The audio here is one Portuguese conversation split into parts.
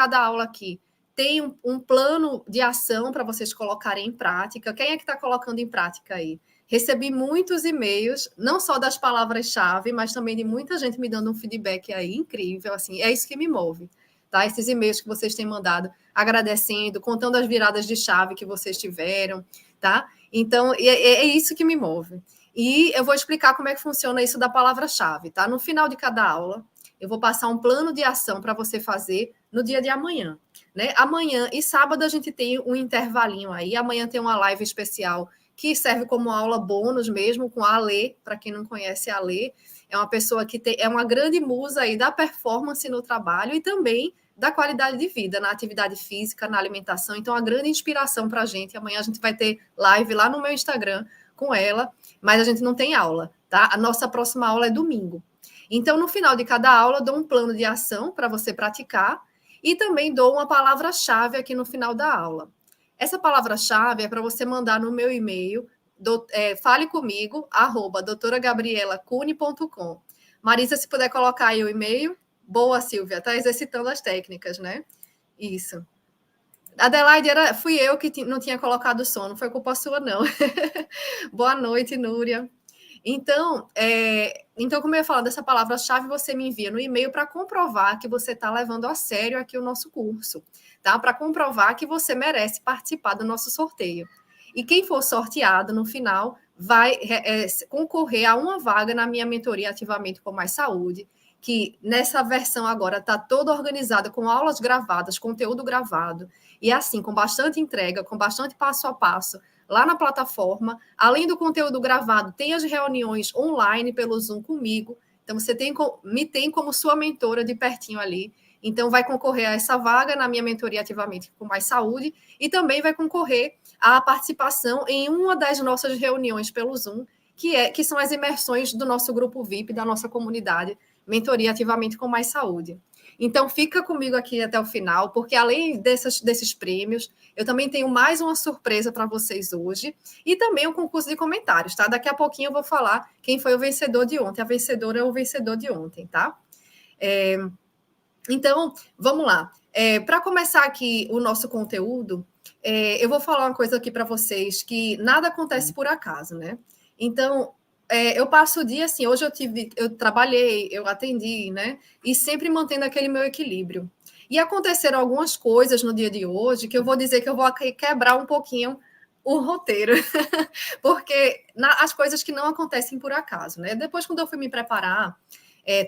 cada aula aqui tem um plano de ação para vocês colocarem em prática. Quem é que está colocando em prática aí? Recebi muitos e-mails, não só das palavras-chave, mas também de muita gente me dando um feedback aí incrível, assim, é isso que me move, tá? Esses e-mails que vocês têm mandado, agradecendo, contando as viradas de chave que vocês tiveram, tá? Então, é isso que me move. E eu vou explicar como é que funciona isso da palavra-chave, tá? No final de cada aula, eu vou passar um plano de ação para você fazer no dia de amanhã, né? Amanhã e sábado a gente tem um intervalinho aí. Amanhã tem uma live especial que serve como aula bônus mesmo, com a Alê. Para quem não conhece a Alê, é uma pessoa que é uma grande musa aí da performance no trabalho e também da qualidade de vida, na atividade física, na alimentação. Então, uma grande inspiração para a gente. Amanhã a gente vai ter live lá no meu Instagram com ela, mas a gente não tem aula, tá? A nossa próxima aula é domingo. Então, no final de cada aula, eu dou um plano de ação para você praticar e também dou uma palavra-chave aqui no final da aula. Essa palavra-chave é para você mandar no meu e-mail, fale comigo, @doutoragabrielacune.com. Marisa, se puder colocar aí o e-mail. Boa, Silvia, está exercitando as técnicas, né? Isso. Adelaide, fui eu que não tinha colocado o som, não foi culpa sua, não. Boa noite, Núria. Então, como eu ia falar dessa palavra-chave, você me envia no e-mail para comprovar que você está levando a sério aqui o nosso curso, tá? Para comprovar que você merece participar do nosso sorteio. E quem for sorteado no final vai concorrer a uma vaga na minha mentoria Ativamente com Mais Saúde, que nessa versão agora está toda organizada com aulas gravadas, conteúdo gravado, e assim, com bastante entrega, com bastante passo a passo, lá na plataforma. Além do conteúdo gravado, tem as reuniões online pelo Zoom comigo. Então, você me tem como sua mentora de pertinho ali. Então, vai concorrer a essa vaga na minha mentoria Ativamente com Mais Saúde e também vai concorrer à participação em uma das nossas reuniões pelo Zoom, que são as imersões do nosso grupo VIP, da nossa comunidade, Mentoria Ativamente com Mais Saúde. Então, fica comigo aqui até o final, porque além desses prêmios, eu também tenho mais uma surpresa para vocês hoje e também um concurso de comentários, tá? Daqui a pouquinho eu vou falar quem foi o vencedor de ontem. A vencedora é o vencedor de ontem, tá? Então, vamos lá. Para começar aqui o nosso conteúdo, eu vou falar uma coisa aqui para vocês, que nada acontece por acaso, né? Então, eu passo o dia assim, hoje eu trabalhei, eu atendi, né? E sempre mantendo aquele meu equilíbrio. E aconteceram algumas coisas no dia de hoje que eu vou dizer que eu vou quebrar um pouquinho o roteiro, porque as coisas que não acontecem por acaso, né? Depois, quando eu fui me preparar,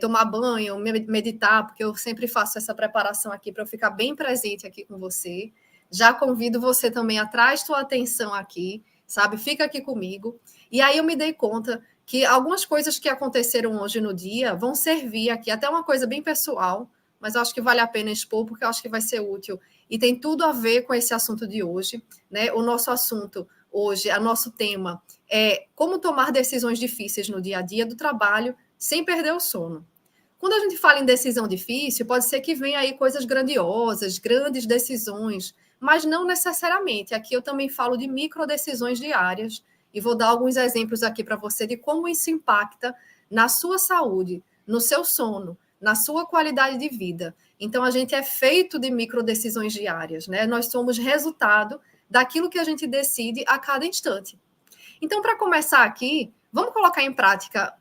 tomar banho, meditar, porque eu sempre faço essa preparação aqui para eu ficar bem presente aqui com você. Já convido você também a trazer sua atenção aqui, sabe? Fica aqui comigo. E aí eu me dei conta que algumas coisas que aconteceram hoje no dia vão servir aqui, até uma coisa bem pessoal, mas eu acho que vale a pena expor, porque eu acho que vai ser útil. E tem tudo a ver com esse assunto de hoje, né? O nosso assunto hoje, o nosso tema é como tomar decisões difíceis no dia a dia do trabalho sem perder o sono. Quando a gente fala em decisão difícil, pode ser que venha aí coisas grandiosas, grandes decisões, mas não necessariamente. Aqui eu também falo de micro decisões diárias, e vou dar alguns exemplos aqui para você de como isso impacta na sua saúde, no seu sono, na sua qualidade de vida. Então, a gente é feito de micro decisões diárias, né? Nós somos resultado daquilo que a gente decide a cada instante. Então, para começar aqui, vamos colocar em prática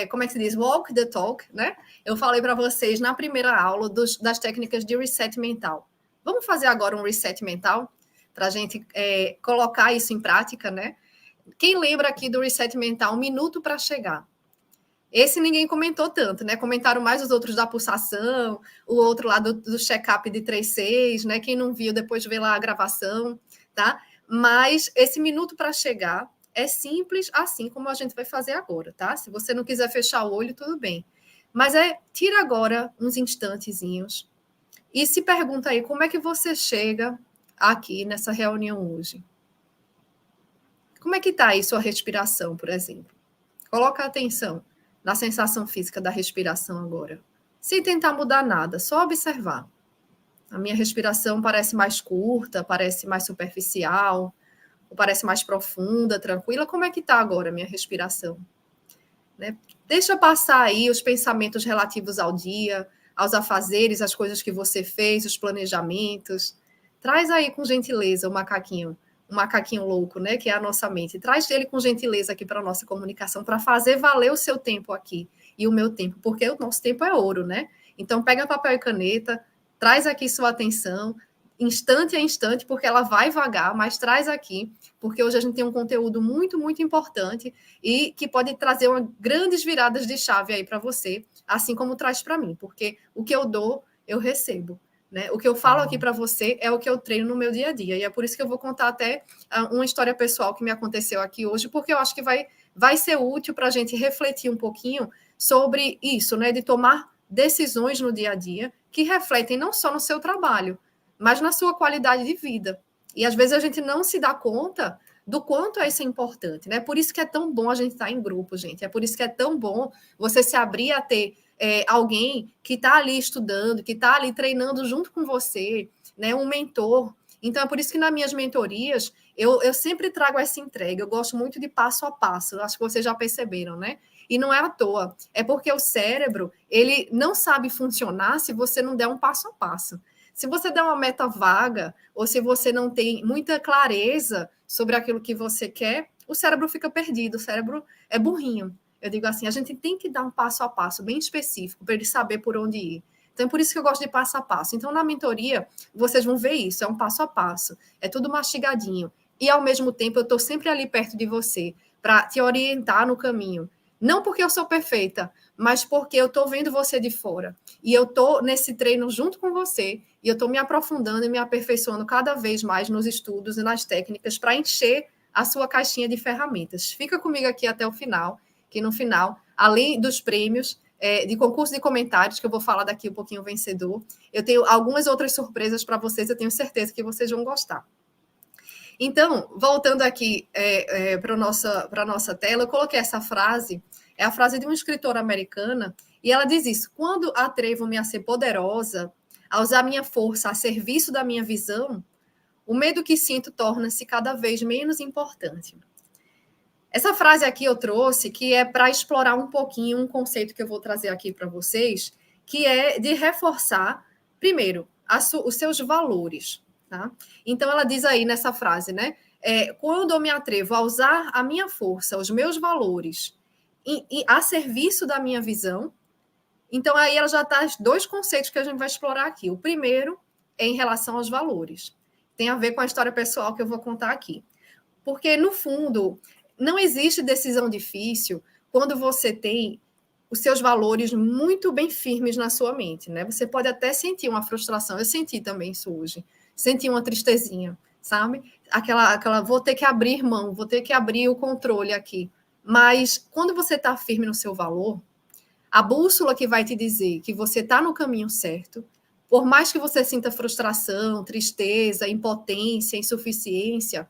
como é que se diz? Walk the talk, né? Eu falei para vocês na primeira aula das técnicas de reset mental. Vamos fazer agora um reset mental? Para a gente colocar isso em prática, né? Quem lembra aqui do reset mental, 1 minuto para chegar? Esse ninguém comentou tanto, né? Comentaram mais os outros da pulsação, o outro lá do check-up de 3-6, né? Quem não viu, depois vê lá a gravação, tá? Mas esse minuto para chegar é simples, assim como a gente vai fazer agora, tá? Se você não quiser fechar o olho, tudo bem. Mas tira agora uns instantezinhos e se pergunta aí como é que você chega aqui nessa reunião hoje. Como é que está aí sua respiração, por exemplo? Coloca atenção na sensação física da respiração agora. Sem tentar mudar nada, só observar. A minha respiração parece mais curta, parece mais superficial, ou parece mais profunda, tranquila. Como é que está agora a minha respiração? Né? Deixa passar aí os pensamentos relativos ao dia, aos afazeres, as coisas que você fez, os planejamentos. Traz aí com gentileza o macaquinho, um macaquinho louco, né, que é a nossa mente. Traz ele com gentileza aqui para a nossa comunicação, para fazer valer o seu tempo aqui e o meu tempo, porque o nosso tempo é ouro, né? Então, pega papel e caneta, traz aqui sua atenção, instante a instante, porque ela vai vagar, mas traz aqui, porque hoje a gente tem um conteúdo muito, muito importante e que pode trazer grandes viradas de chave aí para você, assim como traz para mim, porque o que eu dou, eu recebo. Né? O que eu falo aqui para você é o que eu treino no meu dia a dia. E é por isso que eu vou contar até uma história pessoal que me aconteceu aqui hoje, porque eu acho que vai ser útil para a gente refletir um pouquinho sobre isso, né? De tomar decisões no dia a dia que refletem não só no seu trabalho, mas na sua qualidade de vida. E às vezes a gente não se dá conta do quanto isso é importante, né? Por isso que é tão bom a gente estar em grupo, gente. É por isso que é tão bom você se abrir a ter alguém que está ali estudando, que está ali treinando junto com você, né? Um mentor. Então, é por isso que nas minhas mentorias eu sempre trago essa entrega. Eu gosto muito de passo a passo. Acho que vocês já perceberam, né? E não é à toa. É porque o cérebro, ele não sabe funcionar se você não der um passo a passo. Se você der uma meta vaga, ou se você não tem muita clareza sobre aquilo que você quer, o cérebro fica perdido, o cérebro é burrinho. Eu digo assim, a gente tem que dar um passo a passo bem específico para ele saber por onde ir. Então, é por isso que eu gosto de passo a passo. Então, na mentoria, vocês vão ver isso, é um passo a passo, é tudo mastigadinho. E, ao mesmo tempo, eu estou sempre ali perto de você para te orientar no caminho. Não porque eu sou perfeita, mas porque eu estou vendo você de fora. E eu estou nesse treino junto com você, e eu estou me aprofundando e me aperfeiçoando cada vez mais nos estudos e nas técnicas para encher a sua caixinha de ferramentas. Fica comigo aqui até o final, que no final, além dos prêmios de concurso de comentários, que eu vou falar daqui um pouquinho o vencedor, eu tenho algumas outras surpresas para vocês, eu tenho certeza que vocês vão gostar. Então, voltando aqui para a nossa tela, eu coloquei essa frase, é a frase de uma escritora americana, e ela diz isso: quando atrevo-me a ser poderosa, a usar minha força a serviço da minha visão, o medo que sinto torna-se cada vez menos importante. Essa frase aqui eu trouxe, que é para explorar um pouquinho um conceito que eu vou trazer aqui para vocês, que é de reforçar, primeiro, os seus valores. Tá? Então, ela diz aí nessa frase, né? Quando eu me atrevo a usar a minha força, os meus valores, a serviço da minha visão, então aí ela já traz dois conceitos que a gente vai explorar aqui. O primeiro é em relação aos valores. Tem a ver com a história pessoal que eu vou contar aqui. Porque, no fundo, não existe decisão difícil quando você tem os seus valores muito bem firmes na sua mente, né? Você pode até sentir uma frustração. Eu senti também isso hoje. Senti uma tristezinha, sabe? Aquela vou ter que abrir mão, vou ter que abrir o controle aqui. Mas quando você está firme no seu valor, a bússola que vai te dizer que você está no caminho certo, por mais que você sinta frustração, tristeza, impotência, insuficiência,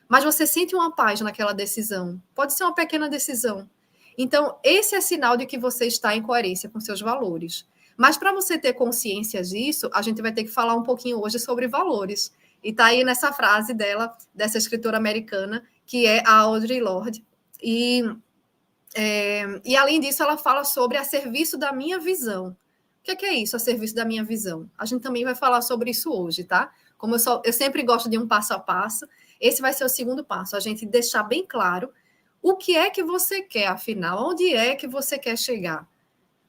mas você sente uma paz naquela decisão. Pode ser uma pequena decisão. Então, esse é sinal de que você está em coerência com seus valores. Mas para você ter consciência disso, a gente vai ter que falar um pouquinho hoje sobre valores. E está aí nessa frase dela, dessa escritora americana, que é a Audre Lorde. E além disso, ela fala sobre a serviço da minha visão. O que é isso, a serviço da minha visão? A gente também vai falar sobre isso hoje, tá? Como eu sempre gosto de um passo a passo, esse vai ser o segundo passo, a gente deixar bem claro o que é que você quer, afinal, onde é que você quer chegar.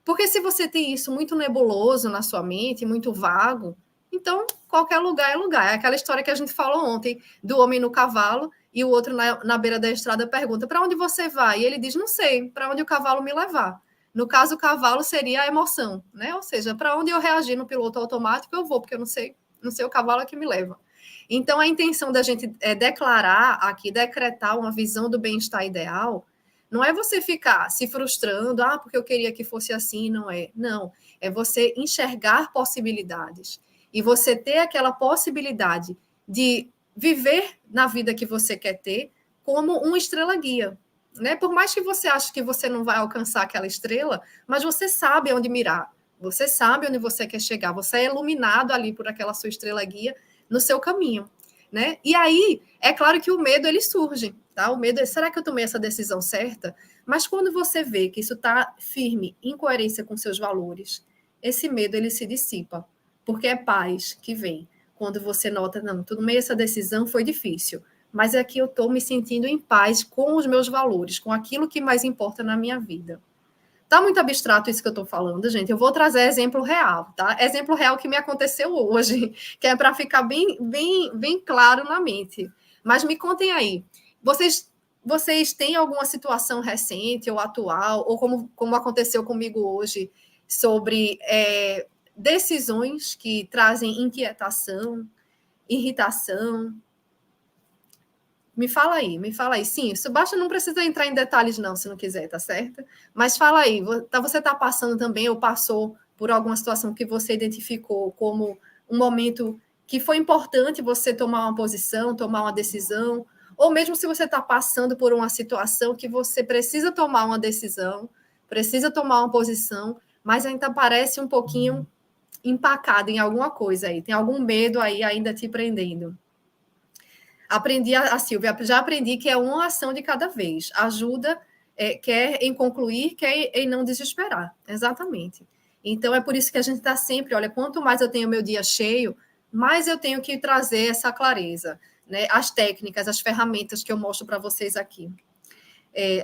Porque se você tem isso muito nebuloso na sua mente, muito vago, então qualquer lugar é lugar. É aquela história que a gente falou ontem do homem no cavalo e o outro na beira da estrada pergunta: para onde você vai? E ele diz: não sei, para onde o cavalo me levar. No caso, o cavalo seria a emoção, né? Ou seja, para onde eu reagir no piloto automático, eu vou, porque eu não sei o cavalo é que me leva. Então, a intenção da gente declarar aqui, decretar uma visão do bem-estar ideal, não é você ficar se frustrando, porque eu queria que fosse assim, não é. Não, é você enxergar possibilidades e você ter aquela possibilidade de viver na vida que você quer ter como uma estrela guia. Né? Por mais que você ache que você não vai alcançar aquela estrela, mas você sabe onde mirar, você sabe onde você quer chegar, você é iluminado ali por aquela sua estrela guia no seu caminho, né? E aí, é claro que o medo, ele surge, tá? O medo é, será que eu tomei essa decisão certa? Mas quando você vê que isso está firme, em coerência com seus valores, esse medo ele se dissipa, porque é paz que vem. Quando você nota, não, tudo bem, essa decisão foi difícil, mas é que eu estou me sentindo em paz com os meus valores, com aquilo que mais importa na minha vida. Tá muito abstrato isso que eu estou falando, gente. Eu vou trazer exemplo real, tá? Exemplo real que me aconteceu hoje, que é para ficar bem claro na mente. Mas me contem aí, vocês têm alguma situação recente ou atual, ou como aconteceu comigo hoje, sobre decisões que trazem inquietação, irritação? Me fala aí, me fala aí. Sim, isso basta, não precisa entrar em detalhes, não, se não quiser, tá certo? Mas fala aí, você está passando também, ou passou por alguma situação que você identificou como um momento que foi importante você tomar uma posição, tomar uma decisão, ou mesmo se você está passando por uma situação que você precisa tomar uma decisão, precisa tomar uma posição, mas ainda parece um pouquinho empacado em alguma coisa aí, tem algum medo aí ainda te prendendo. Aprendi, a Silvia, já aprendi que é uma ação de cada vez. Ajuda, quer em concluir, quer em não desesperar. Exatamente. Então, é por isso que a gente está sempre, olha, quanto mais eu tenho meu dia cheio, mais eu tenho que trazer essa clareza, né? As técnicas, as ferramentas que eu mostro para vocês aqui.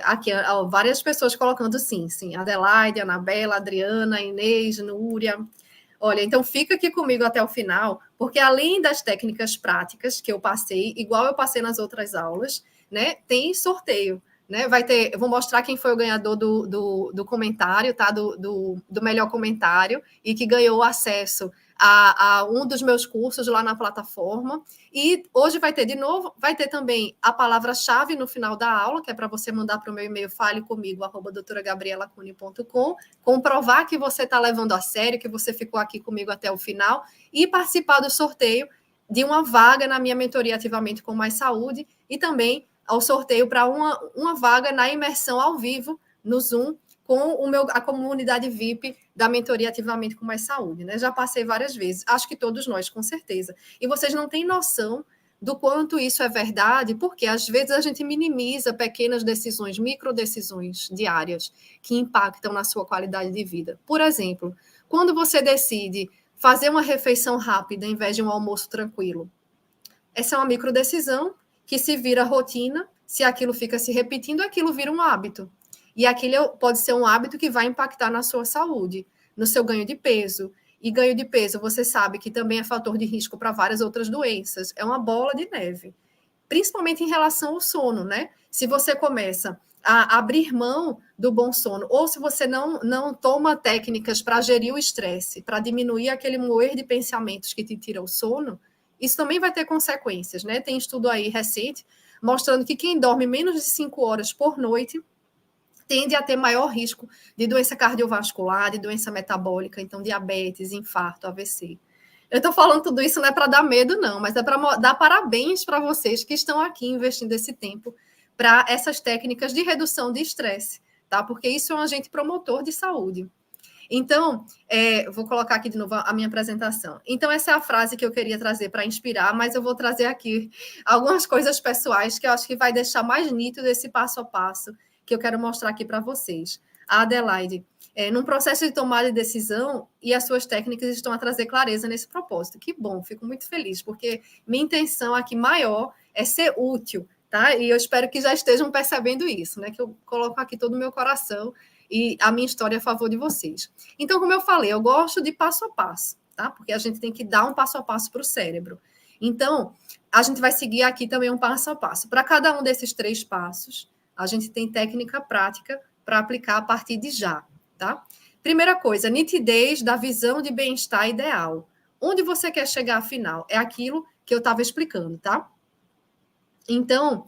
Aqui, ó, várias pessoas colocando sim, Adelaide, Anabela, Adriana, Inês, Núria. Olha, então fica aqui comigo até o final, porque além das técnicas práticas que eu passei, igual eu passei nas outras aulas, né, tem sorteio. Né? Eu vou mostrar quem foi o ganhador do comentário, tá? Do melhor comentário, e que ganhou acesso a um dos meus cursos lá na plataforma. E hoje vai ter de novo, vai ter também a palavra-chave no final da aula, que é para você mandar para o meu e-mail falecomigo@doutoragabrielacune.com, comprovar que você está levando a sério, que você ficou aqui comigo até o final, e participar do sorteio de uma vaga na minha mentoria Ativamente com Mais Saúde, e também ao sorteio para uma vaga na imersão ao vivo no Zoom com a comunidade VIP da mentoria Ativamente com Mais Saúde. Né? Já passei várias vezes, acho que todos nós, com certeza. E vocês não têm noção do quanto isso é verdade, porque às vezes a gente minimiza pequenas decisões, micro decisões diárias que impactam na sua qualidade de vida. Por exemplo, quando você decide fazer uma refeição rápida em vez de um almoço tranquilo, essa é uma micro decisão que se vira rotina, se aquilo fica se repetindo, aquilo vira um hábito. E aquilo pode ser um hábito que vai impactar na sua saúde, no seu ganho de peso. E ganho de peso, você sabe que também é fator de risco para várias outras doenças. É uma bola de neve. Principalmente em relação ao sono, né? Se você começa a abrir mão do bom sono, ou se você não toma técnicas para gerir o estresse, para diminuir aquele moer de pensamentos que te tira o sono, isso também vai ter consequências, né? Tem estudo aí recente mostrando que quem dorme menos de 5 horas por noite tende a ter maior risco de doença cardiovascular, de doença metabólica, então diabetes, infarto, AVC. Eu estou falando tudo isso não é para dar medo, não, mas é para dar parabéns para vocês que estão aqui investindo esse tempo para essas técnicas de redução de estresse, tá? Porque isso é um agente promotor de saúde. Então, vou colocar aqui de novo a minha apresentação. Então, essa é a frase que eu queria trazer para inspirar, mas eu vou trazer aqui algumas coisas pessoais que eu acho que vai deixar mais nítido esse passo a passo que eu quero mostrar aqui para vocês. A Adelaide, num processo de tomada de decisão, e as suas técnicas estão a trazer clareza nesse propósito. Que bom, fico muito feliz, porque minha intenção aqui maior é ser útil, tá? E eu espero que já estejam percebendo isso, né? Que eu coloco aqui todo o meu coração e a minha história a favor de vocês. Então, como eu falei, eu gosto de passo a passo, tá? Porque a gente tem que dar um passo a passo para o cérebro. Então, a gente vai seguir aqui também um passo a passo. Para cada um desses 3 passos, a gente tem técnica prática para aplicar a partir de já, tá? Primeira coisa, nitidez da visão de bem-estar ideal. Onde você quer chegar afinal? É aquilo que eu estava explicando, tá? Então,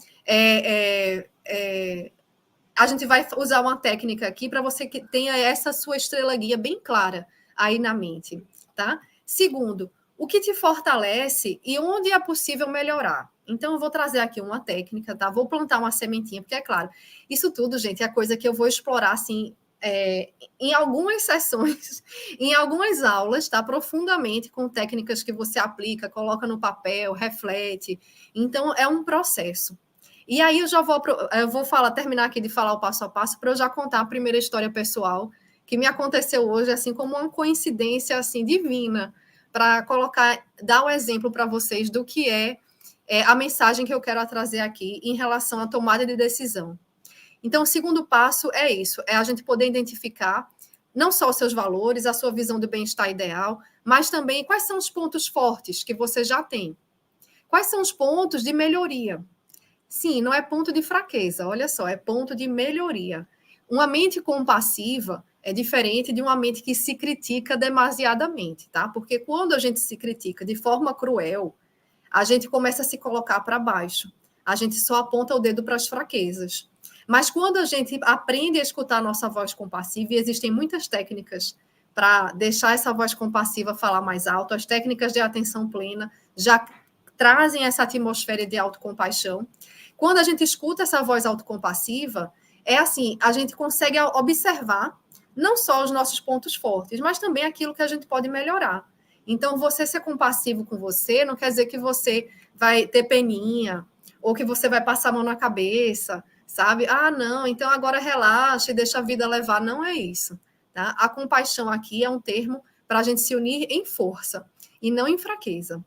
a gente vai usar uma técnica aqui para você que tenha essa sua estrela guia bem clara aí na mente, tá? Segundo, o que te fortalece e onde é possível melhorar. Então, eu vou trazer aqui uma técnica, tá? Vou plantar uma sementinha, porque é claro, isso tudo, gente, é coisa que eu vou explorar, assim, em algumas sessões, em algumas aulas, tá? Profundamente, com técnicas que você aplica, coloca no papel, reflete. Então, é um processo. E aí eu vou terminar aqui de falar o passo a passo para eu já contar a primeira história pessoal que me aconteceu hoje, assim, como uma coincidência, assim, divina, para dar um exemplo para vocês do que é a mensagem que eu quero trazer aqui em relação à tomada de decisão. Então, o segundo passo é isso, é a gente poder identificar não só os seus valores, a sua visão do bem-estar ideal, mas também quais são os pontos fortes que você já tem. Quais são os pontos de melhoria? Sim, não é ponto de fraqueza, olha só, é ponto de melhoria. Uma mente compassiva é diferente de uma mente que se critica demasiadamente, tá? Porque quando a gente se critica de forma cruel, a gente começa a se colocar para baixo. A gente só aponta o dedo para as fraquezas. Mas quando a gente aprende a escutar a nossa voz compassiva, e existem muitas técnicas para deixar essa voz compassiva falar mais alto, as técnicas de atenção plena já trazem essa atmosfera de autocompaixão. Quando a gente escuta essa voz autocompassiva, é assim, a gente consegue observar não só os nossos pontos fortes, mas também aquilo que a gente pode melhorar. Então, você ser compassivo com você não quer dizer que você vai ter peninha ou que você vai passar a mão na cabeça, sabe? Ah, não, então agora relaxa e deixa a vida levar. Não é isso, tá? A compaixão aqui é um termo para a gente se unir em força e não em fraqueza.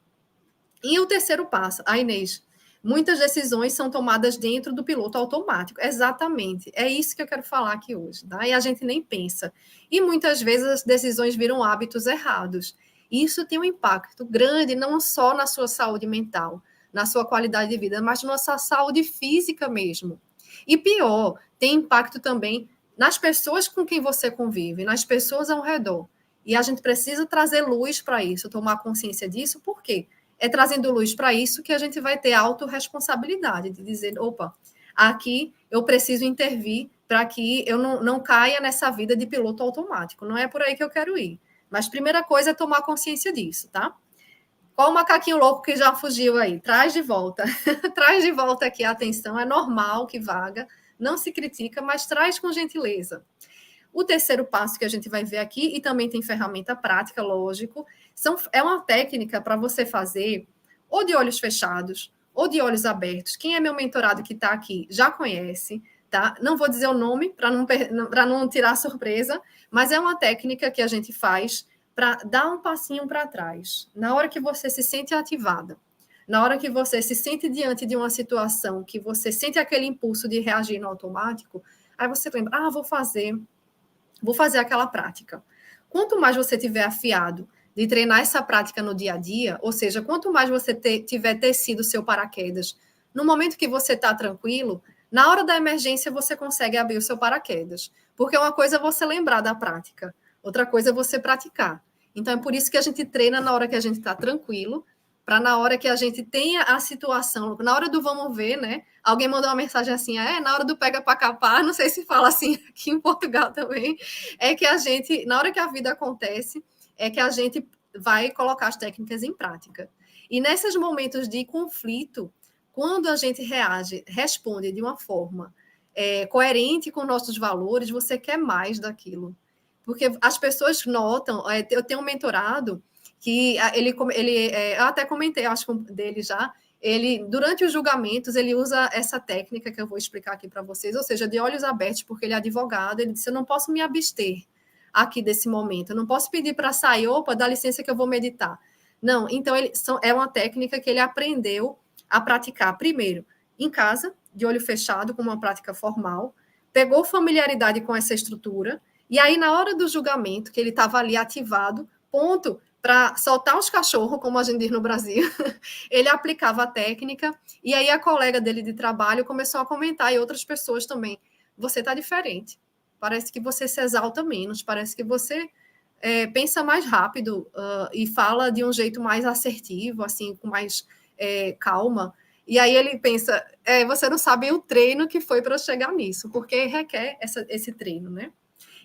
E o terceiro passo, a Inês, muitas decisões são tomadas dentro do piloto automático. Exatamente. É isso que eu quero falar aqui hoje, tá? E a gente nem pensa. E muitas vezes as decisões viram hábitos errados. Isso tem um impacto grande, não só na sua saúde mental, na sua qualidade de vida, mas na sua saúde física mesmo. E pior, tem impacto também nas pessoas com quem você convive, nas pessoas ao redor. E a gente precisa trazer luz para isso, tomar consciência disso, por quê? É trazendo luz para isso que a gente vai ter autorresponsabilidade, de dizer, opa, aqui eu preciso intervir para que eu não caia nessa vida de piloto automático. Não é por aí que eu quero ir. Mas primeira coisa é tomar consciência disso, tá? Qual o macaquinho louco que já fugiu aí? Traz de volta. Traz de volta aqui a atenção. É normal que vaga, não se critica, mas traz com gentileza. O terceiro passo que a gente vai ver aqui, e também tem ferramenta prática, lógico, é uma técnica para você fazer ou de olhos fechados ou de olhos abertos. Quem é meu mentorado que está aqui já conhece, tá? Não vou dizer o nome para não tirar surpresa, mas é uma técnica que a gente faz para dar um passinho para trás. Na hora que você se sente ativada, na hora que você se sente diante de uma situação que você sente aquele impulso de reagir no automático, aí você lembra, vou fazer aquela prática. Quanto mais você tiver afiado de treinar essa prática no dia a dia, ou seja, quanto mais você tiver tecido o seu paraquedas, no momento que você está tranquilo, na hora da emergência você consegue abrir o seu paraquedas. Porque uma coisa é você lembrar da prática, outra coisa é você praticar. Então é por isso que a gente treina na hora que a gente está tranquilo, para na hora que a gente tenha a situação, na hora do vamos ver, né? Alguém mandou uma mensagem assim, na hora do pega para capar, não sei se fala assim aqui em Portugal também, é que a gente, na hora que a vida acontece, é que a gente vai colocar as técnicas em prática. E nesses momentos de conflito, quando a gente responde de uma forma coerente com nossos valores, você quer mais daquilo. Porque as pessoas notam, eu tenho um mentorado que eu até comentei, acho dele já, ele, durante os julgamentos, ele usa essa técnica que eu vou explicar aqui para vocês, ou seja, de olhos abertos, porque ele é advogado, ele disse, eu não posso me abster aqui desse momento, eu não posso pedir para sair, opa, dá licença que eu vou meditar. Não, então é uma técnica que ele aprendeu a praticar, primeiro, em casa, de olho fechado, como uma prática formal, pegou familiaridade com essa estrutura, e aí, na hora do julgamento, que ele estava ali ativado, ponto, para soltar os cachorros, como a gente diz no Brasil, ele aplicava a técnica, e aí a colega dele de trabalho começou a comentar, e outras pessoas também, você está diferente, parece que você se exalta menos, parece que você pensa mais rápido e fala de um jeito mais assertivo, assim, com mais calma, e aí ele pensa, você não sabe o treino que foi para chegar nisso, porque requer esse treino, né?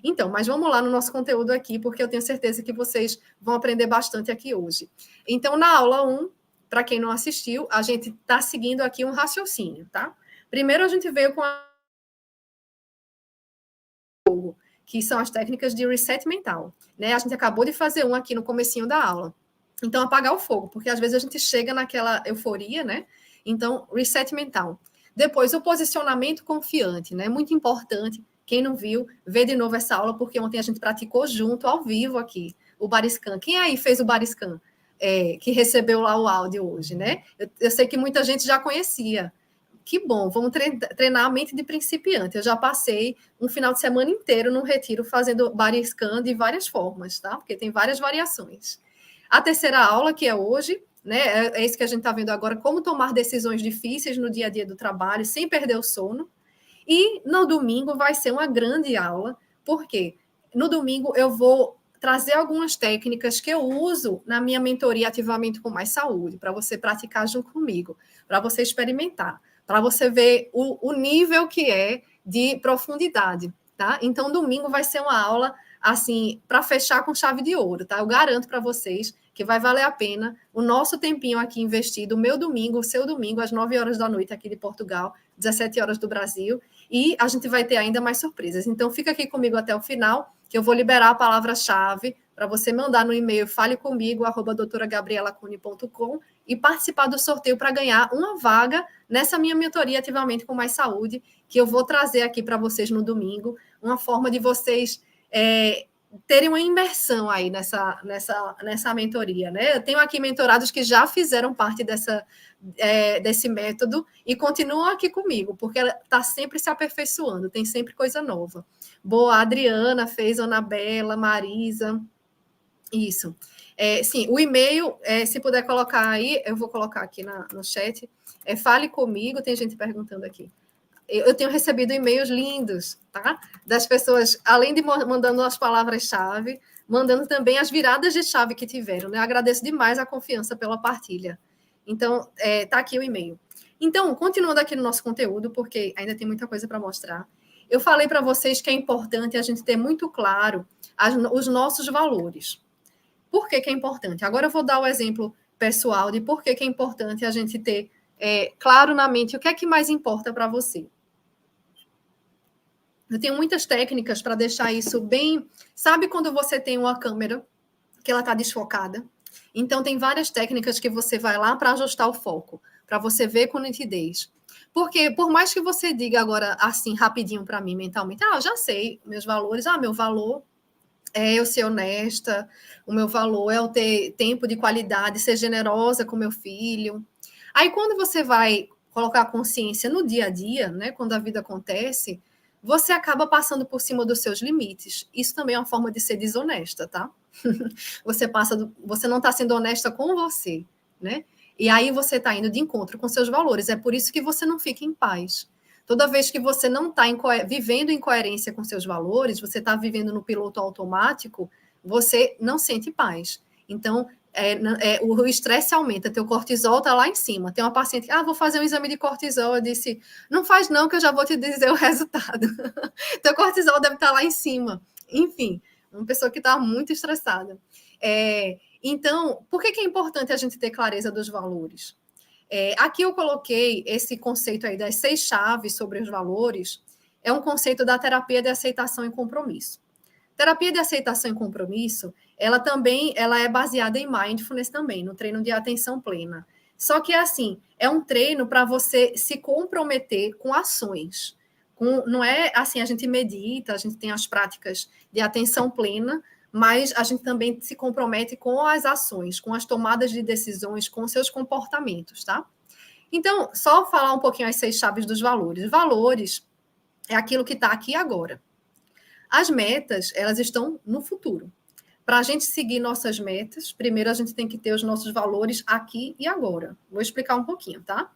Então, mas vamos lá no nosso conteúdo aqui, porque eu tenho certeza que vocês vão aprender bastante aqui hoje. Então, na aula 1, para quem não assistiu, a gente está seguindo aqui um raciocínio, tá? Primeiro, a gente veio com que são as técnicas de reset mental, né? A gente acabou de fazer um aqui no comecinho da aula. Então, apagar o fogo, porque às vezes a gente chega naquela euforia, né? Então, reset mental. Depois, o posicionamento confiante, né? Muito importante. Quem não viu, vê de novo essa aula, porque ontem a gente praticou junto, ao vivo aqui, o Bariscan. Quem aí fez o Bariscan? Que recebeu lá o áudio hoje, né? Eu sei que muita gente já conhecia. Que bom, vamos treinar a mente de principiante. Eu já passei um final de semana inteiro num retiro fazendo Bariscan de várias formas, tá? Porque tem várias variações. A terceira aula, que é hoje, né? É isso que a gente está vendo agora, como tomar decisões difíceis no dia a dia do trabalho, sem perder o sono. E no domingo vai ser uma grande aula, porque no domingo eu vou trazer algumas técnicas que eu uso na minha mentoria Ativamente com Mais Saúde, para você praticar junto comigo, para você experimentar, para você ver o nível que é de profundidade, tá? Então, domingo vai ser uma aula, assim, para fechar com chave de ouro, tá? Eu garanto para vocês que vai valer a pena o nosso tempinho aqui investido, o meu domingo, o seu domingo, às 9 horas da noite aqui de Portugal, 17 horas do Brasil, e a gente vai ter ainda mais surpresas. Então, fica aqui comigo até o final, que eu vou liberar a palavra-chave para você mandar no e-mail falecomigo@doutoragabrielacune.com e participar do sorteio para ganhar uma vaga nessa minha mentoria Ativamente com Mais Saúde, que eu vou trazer aqui para vocês no domingo, uma forma de vocês terem uma imersão aí nessa mentoria, né? Eu tenho aqui mentorados que já fizeram parte desse método e continuam aqui comigo, porque ela está sempre se aperfeiçoando, tem sempre coisa nova. Boa, a Adriana fez, Anabela, Marisa, isso. Sim, o e-mail, se puder colocar aí, eu vou colocar aqui no chat, fale comigo, tem gente perguntando aqui. Eu tenho recebido e-mails lindos, tá? Das pessoas, além de mandando as palavras-chave, mandando também as viradas de chave que tiveram, né? Eu agradeço demais a confiança pela partilha. Então, tá aqui o e-mail. Então, continuando aqui no nosso conteúdo, porque ainda tem muita coisa para mostrar. Eu falei para vocês que é importante a gente ter muito claro os nossos valores. Por que é importante? Agora eu vou dar o exemplo pessoal de por que é importante a gente ter claro na mente o que é que mais importa para você. Eu tenho muitas técnicas para deixar isso bem... Sabe quando você tem uma câmera que ela está desfocada? Então, tem várias técnicas que você vai lá para ajustar o foco, para você ver com nitidez. Porque, por mais que você diga agora, assim, rapidinho para mim, mentalmente, eu já sei meus valores, meu valor é eu ser honesta, o meu valor é eu ter tempo de qualidade, ser generosa com meu filho. Aí, quando você vai colocar a consciência no dia a dia, né, quando a vida acontece, você acaba passando por cima dos seus limites. Isso também é uma forma de ser desonesta, tá? Você não está sendo honesta com você, né? E aí você está indo de encontro com seus valores. É por isso que você não fica em paz. Toda vez que você não está vivendo em coerência com seus valores, você está vivendo no piloto automático, você não sente paz. Então, o estresse aumenta, teu cortisol está lá em cima. Tem uma paciente que, vou fazer um exame de cortisol. Eu disse, não faz não, que eu já vou te dizer o resultado. Teu cortisol deve estar lá em cima. Enfim, uma pessoa que está muito estressada. Então, por que é importante a gente ter clareza dos valores? Aqui eu coloquei esse conceito aí das 6 chaves sobre os valores, é um conceito da terapia de aceitação e compromisso. Terapia de aceitação e compromisso, ela é baseada em mindfulness também, no treino de atenção plena. Só que assim, é um treino para você se comprometer com ações. Não é assim, a gente medita, a gente tem as práticas de atenção plena, mas a gente também se compromete com as ações, com as tomadas de decisões, com seus comportamentos, tá? Então, só falar um pouquinho as 6 chaves dos valores. Valores é aquilo que está aqui agora. As metas, elas estão no futuro. Para a gente seguir nossas metas, primeiro a gente tem que ter os nossos valores aqui e agora. Vou explicar um pouquinho, tá?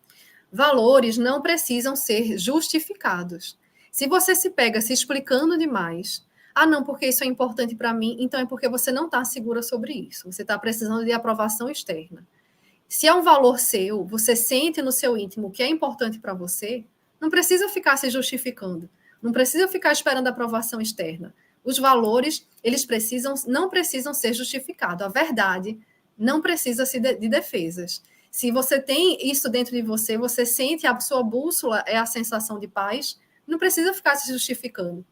Valores não precisam ser justificados. Se você se pega se explicando demais, não, porque isso é importante para mim, então é porque você não está segura sobre isso. Você está precisando de aprovação externa. Se é um valor seu, você sente no seu íntimo que é importante para você, não precisa ficar se justificando. Não precisa ficar esperando aprovação externa. Os valores, não precisam ser justificados. A verdade não precisa de defesas. Se você tem isso dentro de você, você sente a sua bússola é a sensação de paz, não precisa ficar se justificando.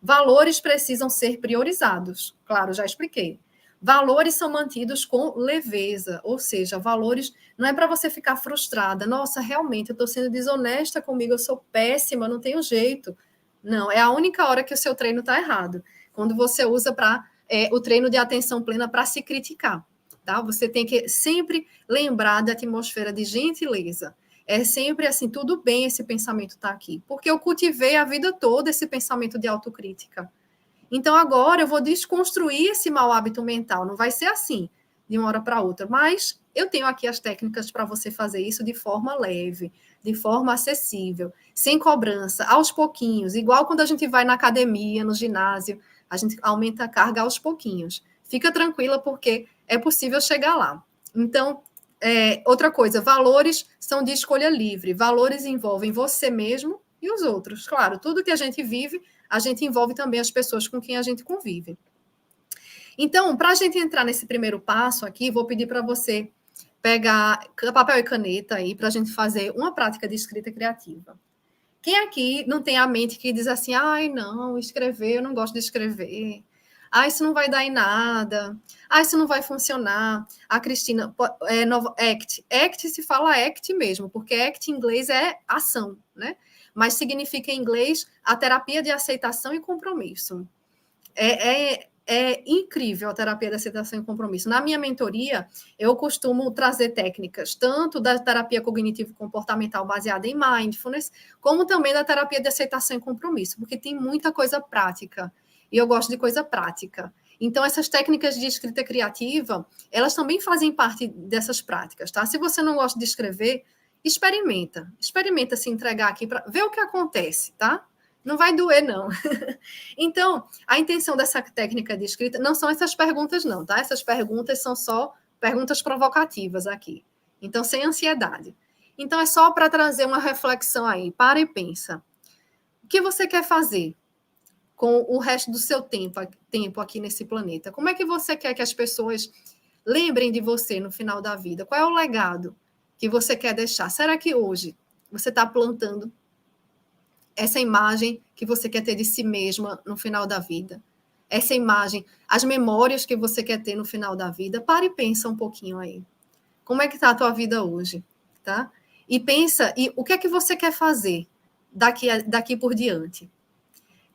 Valores precisam ser priorizados. Claro, já expliquei. Valores são mantidos com leveza, ou seja, valores não é para você ficar frustrada. Nossa, realmente, eu estou sendo desonesta comigo, eu sou péssima, não tenho jeito. Não, é a única hora que o seu treino está errado. Quando você usa o treino de atenção plena para se criticar. Tá? Você tem que sempre lembrar da atmosfera de gentileza. É sempre assim, tudo bem esse pensamento está aqui. Porque eu cultivei a vida toda esse pensamento de autocrítica. Então, agora eu vou desconstruir esse mau hábito mental. Não vai ser assim, de uma hora para outra. Mas eu tenho aqui as técnicas para você fazer isso de forma leve, de forma acessível, sem cobrança, aos pouquinhos. Igual quando a gente vai na academia, no ginásio, a gente aumenta a carga aos pouquinhos. Fica tranquila, porque é possível chegar lá. Então, outra coisa, valores são de escolha livre. Valores envolvem você mesmo e os outros. Claro, tudo que a gente vive, a gente envolve também as pessoas com quem a gente convive. Então, para a gente entrar nesse primeiro passo aqui, vou pedir para você pegar papel e caneta aí para a gente fazer uma prática de escrita criativa. Quem aqui não tem a mente que diz assim, ai, não, escrever, eu não gosto de escrever. Ah, isso não vai dar em nada. Ah, isso não vai funcionar. A Cristina, ACT. ACT se fala ACT mesmo, porque ACT em inglês é ação, né? Mas significa em inglês a terapia de aceitação e compromisso. É incrível a terapia de aceitação e compromisso. Na minha mentoria, eu costumo trazer técnicas, tanto da terapia cognitivo-comportamental baseada em mindfulness, como também da terapia de aceitação e compromisso, porque tem muita coisa prática, e eu gosto de coisa prática. Então, essas técnicas de escrita criativa, elas também fazem parte dessas práticas, tá? Se você não gosta de escrever, experimenta se entregar aqui para ver o que acontece, tá? Não vai doer, não. Então, a intenção dessa técnica de escrita não são essas perguntas, não, tá? Essas perguntas são só perguntas provocativas aqui. Então, sem ansiedade. Então, é só para trazer uma reflexão aí. Para e pensa. O que você quer fazer com o resto do seu tempo aqui nesse planeta? Como é que você quer que as pessoas lembrem de você no final da vida? Qual é o legado que você quer deixar? Será que hoje você está plantando essa imagem que você quer ter de si mesma no final da vida? Essa imagem, as memórias que você quer ter no final da vida? Para e pensa um pouquinho aí. Como é que está a tua vida hoje? Tá? E pensa, e o que é que você quer fazer daqui por diante?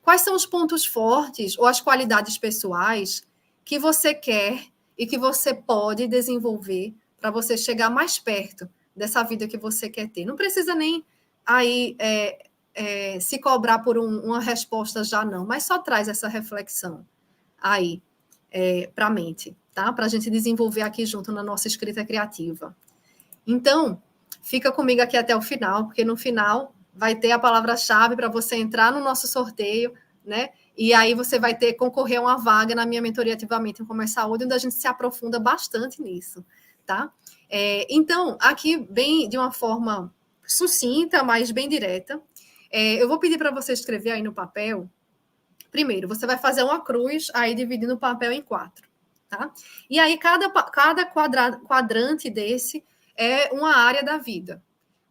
Quais são os pontos fortes ou as qualidades pessoais que você quer e que você pode desenvolver para você chegar mais perto dessa vida que você quer ter? Não precisa nem aí se cobrar por uma resposta já não, mas só traz essa reflexão aí para a mente, tá? Para a gente desenvolver aqui junto na nossa escrita criativa. Então, fica comigo aqui até o final, porque no final vai ter a palavra-chave para você entrar no nosso sorteio, né? E aí você vai concorrer a uma vaga na minha mentoria Ativamente em Comércio e Saúde, onde a gente se aprofunda bastante nisso, tá? Então, aqui, bem de uma forma sucinta, mas bem direta, eu vou pedir para você escrever aí no papel. Primeiro, você vai fazer uma cruz aí dividindo o papel em 4, tá? E aí cada quadrante desse é uma área da vida.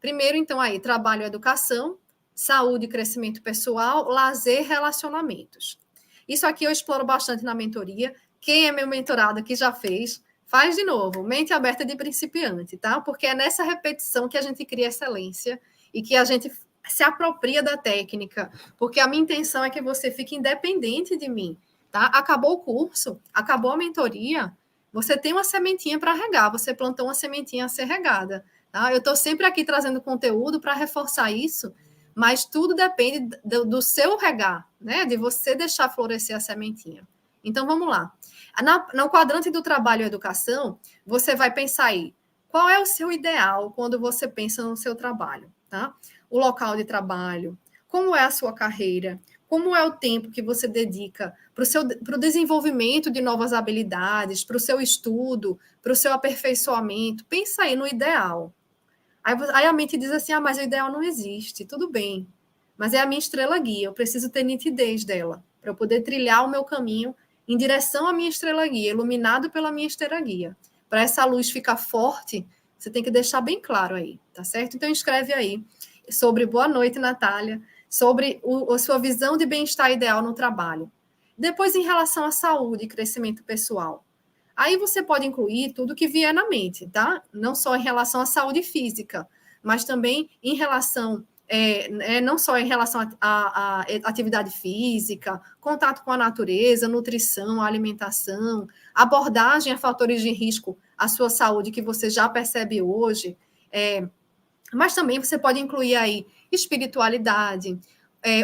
Primeiro, então, aí, trabalho e educação, saúde e crescimento pessoal, lazer, relacionamentos. Isso aqui eu exploro bastante na mentoria. Quem é meu mentorado aqui já fez, faz de novo, mente aberta de principiante, tá? Porque é nessa repetição que a gente cria excelência e que a gente se apropria da técnica, porque a minha intenção é que você fique independente de mim, tá? Acabou o curso, acabou a mentoria, você tem uma sementinha para regar, você plantou uma sementinha a ser regada, tá? Eu estou sempre aqui trazendo conteúdo para reforçar isso, mas tudo depende do seu regar, né? De você deixar florescer a sementinha. Então, vamos lá. No quadrante do trabalho e educação, você vai pensar aí, qual é o seu ideal quando você pensa no seu trabalho, tá? O local de trabalho, como é a sua carreira, como é o tempo que você dedica para o desenvolvimento de novas habilidades, para o seu estudo, para o seu aperfeiçoamento. Pensa aí no ideal. Aí a mente diz assim, mas o ideal não existe, tudo bem. Mas é a minha estrela guia, eu preciso ter nitidez dela, para eu poder trilhar o meu caminho em direção à minha estrela guia, iluminado pela minha estrela guia. Para essa luz ficar forte, você tem que deixar bem claro aí, tá certo? Então escreve aí sobre boa noite, Natália, sobre a sua visão de bem-estar ideal no trabalho. Depois, em relação à saúde e crescimento pessoal. Aí você pode incluir tudo que vier na mente, tá? Não só em relação à saúde física, mas também em relação não só em relação à atividade física, contato com a natureza, nutrição, alimentação, abordagem a fatores de risco à sua saúde que você já percebe hoje, mas também você pode incluir aí espiritualidade,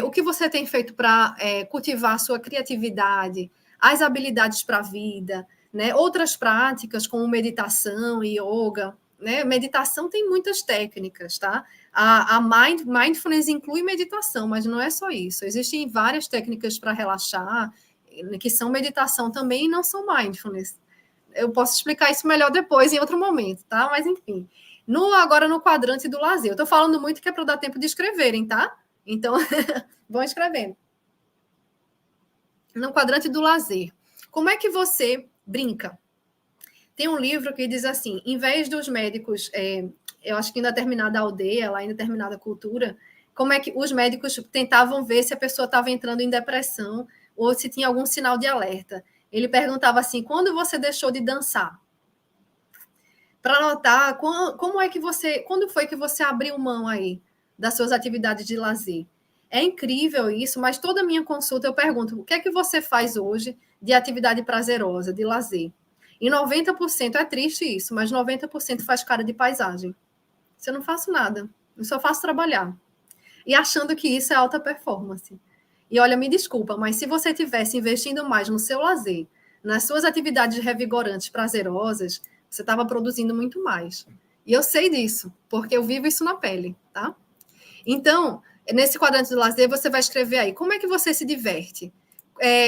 o que você tem feito para cultivar a sua criatividade, as habilidades para a vida, né? Outras práticas como meditação e yoga, né? Meditação tem muitas técnicas, tá? A mindfulness inclui meditação, mas não é só isso. Existem várias técnicas para relaxar, que são meditação também e não são mindfulness. Eu posso explicar isso melhor depois, em outro momento, tá? Mas, enfim. Agora no quadrante do lazer. Eu estou falando muito que é para dar tempo de escreverem, tá? Então, vão escrevendo. No quadrante do lazer. Como é que você brinca? Tem um livro que diz assim, em vez dos médicos, eu acho que em determinada aldeia, lá em determinada cultura, como é que os médicos tentavam ver se a pessoa estava entrando em depressão ou se tinha algum sinal de alerta. Ele perguntava assim, quando você deixou de dançar? Para notar como é que quando foi que você abriu mão aí das suas atividades de lazer. É incrível isso, mas toda a minha consulta eu pergunto, o que é que você faz hoje de atividade prazerosa, de lazer? E 90%, é triste isso, mas 90% faz cara de paisagem. Se eu não faço nada, eu só faço trabalhar. E achando que isso é alta performance. E olha, me desculpa, mas se você tivesse investindo mais no seu lazer, nas suas atividades revigorantes, prazerosas, você estava produzindo muito mais. E eu sei disso, porque eu vivo isso na pele, tá? Então, nesse quadrante do lazer, você vai escrever aí como é que você se diverte,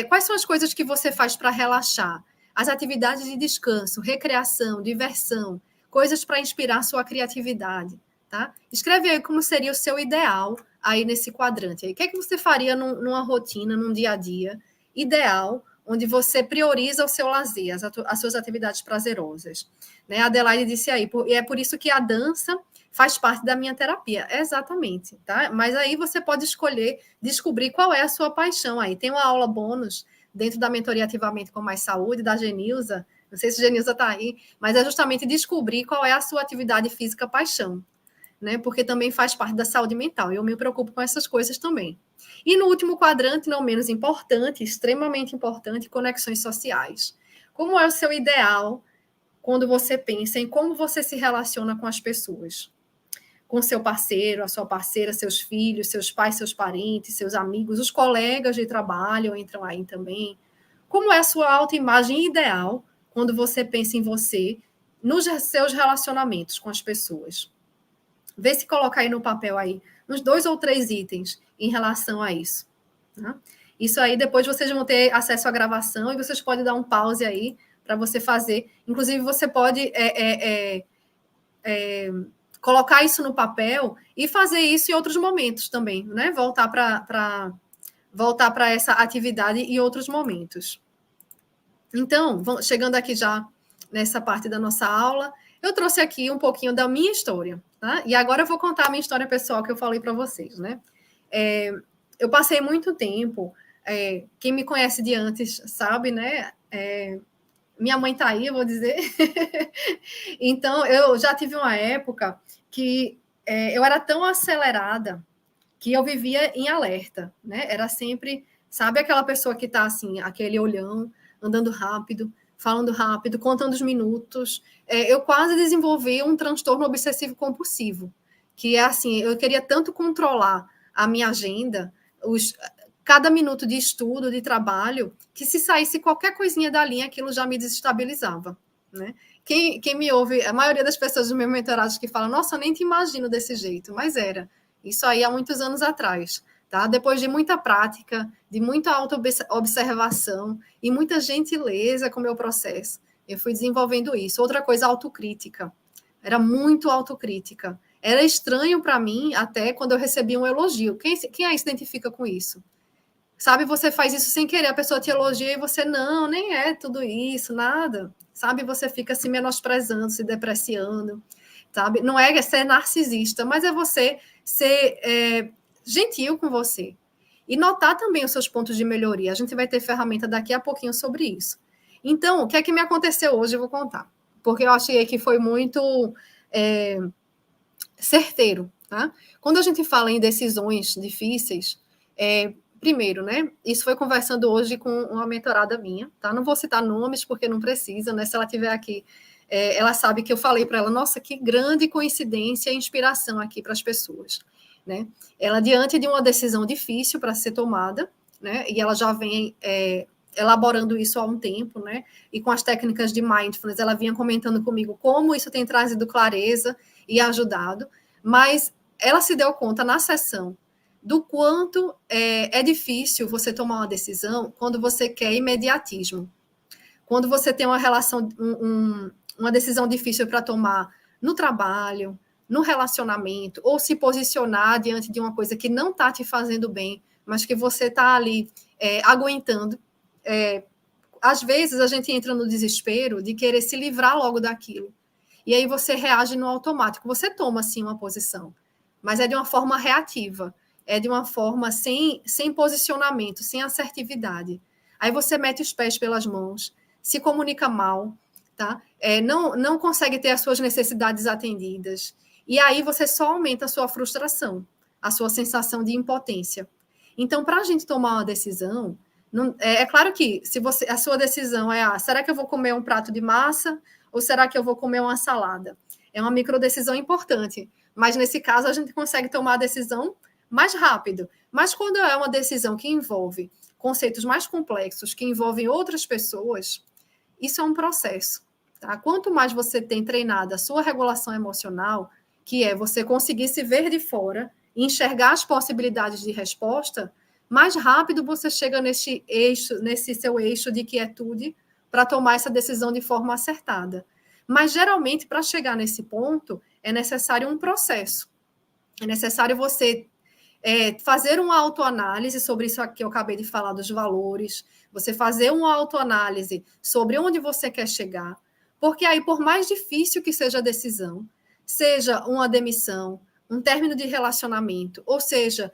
quais são as coisas que você faz para relaxar, as atividades de descanso, recreação, diversão, coisas para inspirar sua criatividade, tá? Escreve aí como seria o seu ideal aí nesse quadrante. Aí, o que é que você faria numa rotina, num dia a dia ideal, onde você prioriza o seu lazer, as suas atividades prazerosas. Né? A Adelaide disse aí, e é por isso que a dança faz parte da minha terapia. Exatamente, tá? Mas aí você pode escolher, descobrir qual é a sua paixão aí. Tem uma aula bônus dentro da mentoria Ativamente com Mais Saúde, da Genilza, não sei se a Genilza está aí, mas é justamente descobrir qual é a sua atividade física paixão, né? Porque também faz parte da saúde mental, e eu me preocupo com essas coisas também. E no último quadrante, não menos importante, extremamente importante, conexões sociais. Como é o seu ideal quando você pensa em como você se relaciona com as pessoas? Com seu parceiro, a sua parceira, seus filhos, seus pais, seus parentes, seus amigos, os colegas de trabalho entram aí também. Como é a sua autoimagem ideal quando você pensa em você, nos seus relacionamentos com as pessoas? Vê se colocar aí no papel aí uns 2 ou 3 itens em relação a isso. Tá? Isso aí depois vocês vão ter acesso à gravação e vocês podem dar um pause aí para você fazer. Inclusive, você pode colocar isso no papel e fazer isso em outros momentos também, né? Voltar para essa atividade em outros momentos. Então, chegando aqui já nessa parte da nossa aula, eu trouxe aqui um pouquinho da minha história, tá? E agora eu vou contar a minha história pessoal que eu falei para vocês, né? Eu passei muito tempo, quem me conhece de antes sabe, né? Minha mãe tá aí, eu vou dizer. Então, eu já tive uma época que eu era tão acelerada que eu vivia em alerta, né? Era sempre, sabe aquela pessoa que tá assim, aquele olhão, andando rápido, falando rápido, contando os minutos. Eu quase desenvolvi um transtorno obsessivo compulsivo, que é assim, eu queria tanto controlar a minha agenda, cada minuto de estudo, de trabalho, que se saísse qualquer coisinha da linha, aquilo já me desestabilizava, né? Quem me ouve, a maioria das pessoas dos meus mentorados que falam, nossa, eu nem te imagino desse jeito, mas era. Isso aí há muitos anos atrás, tá? Depois de muita prática, de muita auto-observação e muita gentileza com o meu processo, eu fui desenvolvendo isso. Outra coisa, autocrítica. Era muito autocrítica. Era estranho para mim, até quando eu recebia um elogio. Quem aí se identifica com isso? Sabe, você faz isso sem querer, a pessoa te elogia e você, não, nem é tudo isso, nada. Sabe, você fica se menosprezando, se depreciando, sabe? Não é ser narcisista, mas é você ser gentil com você. E notar também os seus pontos de melhoria. A gente vai ter ferramenta daqui a pouquinho sobre isso. Então, o que é que me aconteceu hoje, eu vou contar. Porque eu achei que foi muito certeiro tá? Quando a gente fala em decisões difíceis, primeiro, né? Isso foi conversando hoje com uma mentorada minha, tá? Não vou citar nomes porque não precisa, né? Se ela estiver aqui, ela sabe que eu falei para ela, nossa, que grande coincidência e inspiração aqui para as pessoas, né? Ela, diante de uma decisão difícil para ser tomada, né? E ela já vem elaborando isso há um tempo, né? E com as técnicas de mindfulness, ela vinha comentando comigo como isso tem trazido clareza e ajudado, mas ela se deu conta na sessão do quanto é difícil você tomar uma decisão quando você quer imediatismo. Quando você tem uma relação, uma decisão difícil para tomar no trabalho, no relacionamento, ou se posicionar diante de uma coisa que não está te fazendo bem, mas que você está ali aguentando. Às vezes a gente entra no desespero de querer se livrar logo daquilo. E aí você reage no automático. Você toma, sim, uma posição, mas é de uma forma reativa. É de uma forma sem posicionamento, sem assertividade. Aí você mete os pés pelas mãos, se comunica mal, tá? Não consegue ter as suas necessidades atendidas. E aí você só aumenta a sua frustração, a sua sensação de impotência. Então, para a gente tomar uma decisão, claro que se a sua decisão será que eu vou comer um prato de massa ou será que eu vou comer uma salada? É uma microdecisão importante, mas nesse caso a gente consegue tomar a decisão mais rápido. Mas quando é uma decisão que envolve conceitos mais complexos, que envolvem outras pessoas, isso é um processo. Tá? Quanto mais você tem treinado a sua regulação emocional, que é você conseguir se ver de fora e enxergar as possibilidades de resposta, mais rápido você chega nesse seu eixo de quietude para tomar essa decisão de forma acertada. Mas, geralmente, para chegar nesse ponto, é necessário um processo. É necessário você fazer uma autoanálise sobre isso aqui que eu acabei de falar dos valores, você fazer uma autoanálise sobre onde você quer chegar, porque aí, por mais difícil que seja a decisão, seja uma demissão, um término de relacionamento, ou seja,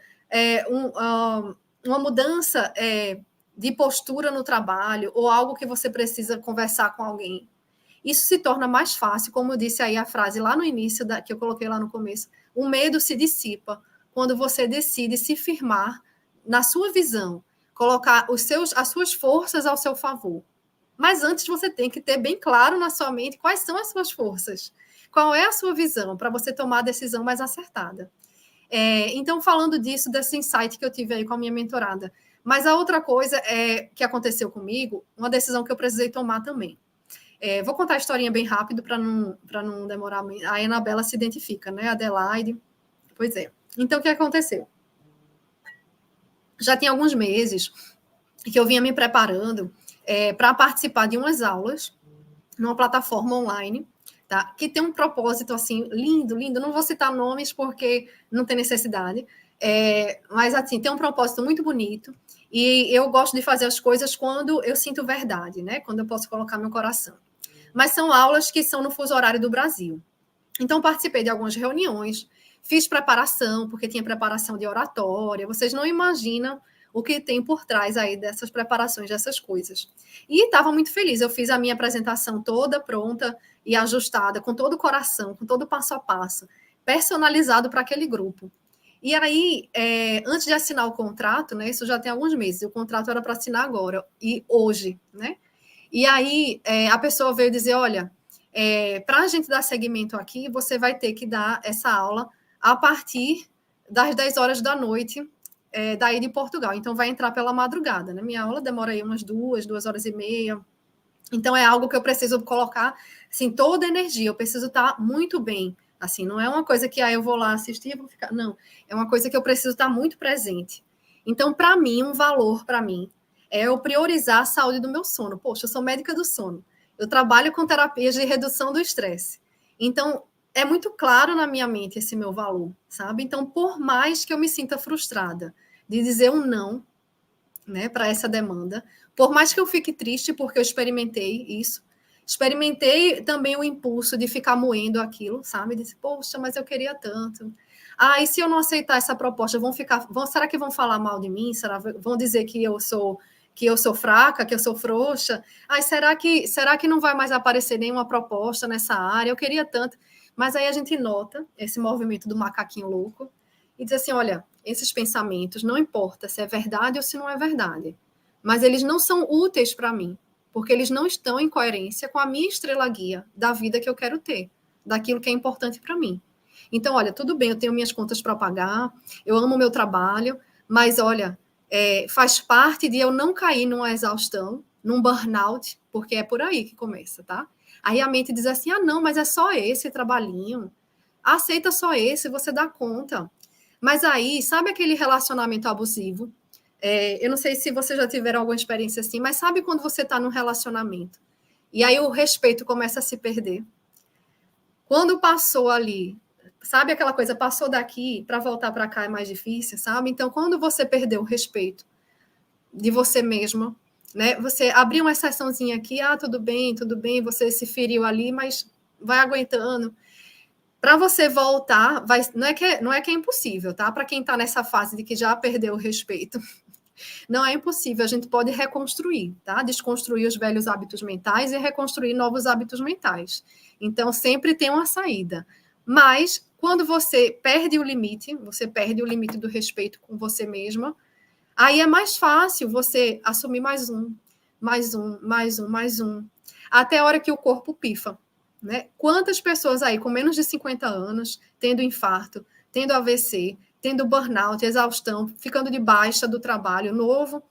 uma mudança de postura no trabalho, ou algo que você precisa conversar com alguém, isso se torna mais fácil, como eu disse aí a frase lá no início, que eu coloquei lá no começo, o medo se dissipa quando você decide se firmar na sua visão, colocar as suas forças ao seu favor. Mas antes você tem que ter bem claro na sua mente quais são as suas forças, qual é a sua visão para você tomar a decisão mais acertada. Então, falando disso, desse insight que eu tive aí com a minha mentorada. Mas a outra coisa que aconteceu comigo, uma decisão que eu precisei tomar também. Vou contar a historinha bem rápido para não demorar muito. A Anabela se identifica, né? Adelaide. Pois é. Então, o que aconteceu? Já tinha alguns meses que eu vinha me preparando para participar de umas aulas numa plataforma online, tá? Que tem um propósito assim lindo, lindo. Não vou citar nomes porque não tem necessidade, mas assim tem um propósito muito bonito. E eu gosto de fazer as coisas quando eu sinto verdade, né? Quando eu posso colocar meu coração. Mas são aulas que são no fuso horário do Brasil. Então, participei de algumas reuniões, fiz preparação, porque tinha preparação de oratória. Vocês não imaginam o que tem por trás aí dessas preparações, dessas coisas. E estava muito feliz. Eu fiz a minha apresentação toda pronta e ajustada, com todo o coração, com todo o passo a passo, personalizado para aquele grupo. E aí, antes de assinar o contrato, né? Isso já tem alguns meses. O contrato era para assinar agora e hoje, né? E aí a pessoa veio dizer, olha, para a gente dar seguimento aqui, você vai ter que dar essa aula a partir das 10 horas da noite, daí de Portugal. Então, vai entrar pela madrugada, né? Minha aula demora aí umas 2 horas e meia. Então, é algo que eu preciso colocar, assim, toda a energia. Eu preciso estar muito bem. Assim, não é uma coisa que eu vou lá assistir e vou ficar... Não, é uma coisa que eu preciso estar muito presente. Então, para mim, um valor para mim é eu priorizar a saúde do meu sono. Poxa, eu sou médica do sono. Eu trabalho com terapias de redução do estresse. Então, é muito claro na minha mente esse meu valor, sabe? Então, por mais que eu me sinta frustrada de dizer um não, né, para essa demanda, por mais que eu fique triste porque eu experimentei isso, experimentei também o impulso de ficar moendo aquilo, sabe? Disse, poxa, mas eu queria tanto. E se eu não aceitar essa proposta, será que vão falar mal de mim? Vão dizer que eu sou fraca, que eu sou frouxa? Será que não vai mais aparecer nenhuma proposta nessa área? Eu queria tanto. Mas aí a gente nota esse movimento do macaquinho louco e diz assim, olha, esses pensamentos, não importa se é verdade ou se não é verdade, mas eles não são úteis para mim, porque eles não estão em coerência com a minha estrela guia da vida que eu quero ter, daquilo que é importante para mim. Então, olha, tudo bem, eu tenho minhas contas para pagar, eu amo o meu trabalho, mas olha, faz parte de eu não cair numa exaustão, num burnout, porque é por aí que começa, tá? Aí a mente diz assim, ah, não, mas é só esse trabalhinho, aceita só esse, você dá conta. Mas aí, sabe aquele relacionamento abusivo? Eu não sei se você já tiveram alguma experiência assim, mas sabe quando você está num relacionamento e aí o respeito começa a se perder? Quando passou ali, sabe aquela coisa, passou daqui para voltar para cá é mais difícil, sabe? Então, quando você perdeu o respeito de você mesma, né? Você abriu uma exceçãozinha aqui, ah, tudo bem, você se feriu ali, mas vai aguentando. Para você voltar, não é que é impossível, tá? Para quem está nessa fase de que já perdeu o respeito, não é impossível, a gente pode reconstruir, tá? Desconstruir os velhos hábitos mentais e reconstruir novos hábitos mentais. Então, sempre tem uma saída. Mas, quando você perde o limite do respeito com você mesma, aí é mais fácil você assumir mais um, até a hora que o corpo pifa. Né? Quantas pessoas aí com menos de 50 anos, tendo infarto, tendo AVC, tendo burnout, exaustão, ficando de baixa do trabalho novo.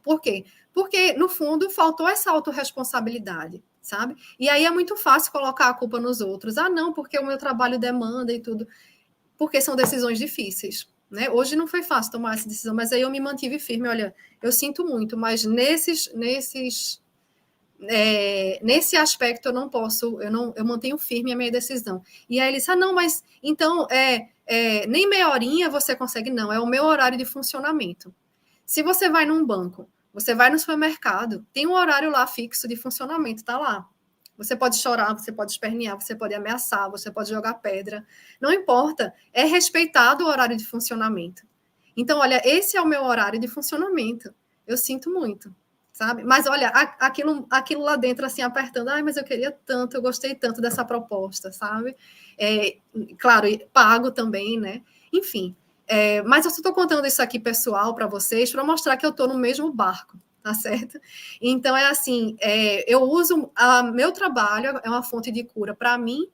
Por quê? Porque, no fundo, faltou essa autorresponsabilidade, sabe? E aí é muito fácil colocar a culpa nos outros. Ah, não, porque o meu trabalho demanda e tudo. Porque são decisões difíceis. Né? Hoje não foi fácil tomar essa decisão, mas aí eu me mantive firme. Olha, eu sinto muito, mas nesse aspecto eu não posso, eu mantenho firme a minha decisão. E aí ele disse, ah, não, mas então nem meia horinha você consegue, não, é o meu horário de funcionamento. Se você vai num banco, você vai no supermercado, tem um horário lá fixo de funcionamento, tá lá. Você pode chorar, você pode espernear, você pode ameaçar, você pode jogar pedra, não importa, é respeitado o horário de funcionamento. Então, olha, esse é o meu horário de funcionamento. Eu sinto muito, sabe? Mas olha, aquilo lá dentro, assim, apertando, ai, mas eu queria tanto, eu gostei tanto dessa proposta, sabe? Claro, pago também, né? Enfim, mas eu só estou contando isso aqui, pessoal, para vocês, para mostrar que eu estou no mesmo barco, tá certo? Então, é assim, eu uso, meu trabalho é uma fonte de cura para mim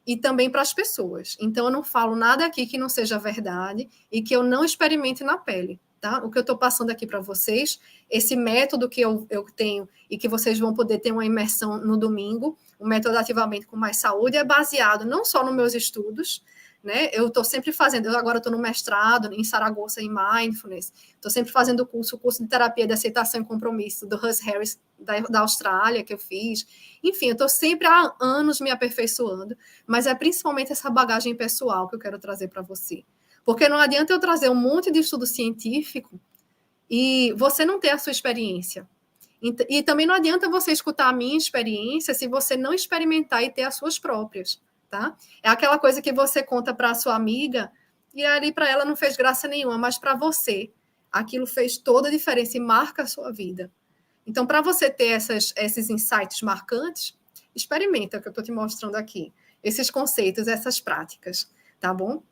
e também para as pessoas. Então, eu não falo nada aqui que não seja verdade e que eu não experimente na pele. Tá? O que eu estou passando aqui para vocês, esse método que eu tenho e que vocês vão poder ter uma imersão no domingo, o método Ativamente com Mais Saúde, é baseado não só nos meus estudos, né? Eu estou sempre fazendo, eu agora estou no mestrado em Saragossa, em Mindfulness, estou sempre fazendo o curso de terapia de aceitação e compromisso do Russ Harris, da Austrália, que eu fiz. Enfim, eu estou sempre há anos me aperfeiçoando, mas é principalmente essa bagagem pessoal que eu quero trazer para você. Porque não adianta eu trazer um monte de estudo científico e você não ter a sua experiência. E também não adianta você escutar a minha experiência se você não experimentar e ter as suas próprias, tá? É aquela coisa que você conta para a sua amiga e ali para ela não fez graça nenhuma, mas para você aquilo fez toda a diferença e marca a sua vida. Então, para você ter esses insights marcantes, experimenta o que eu estou te mostrando aqui. Esses conceitos, essas práticas, tá bom?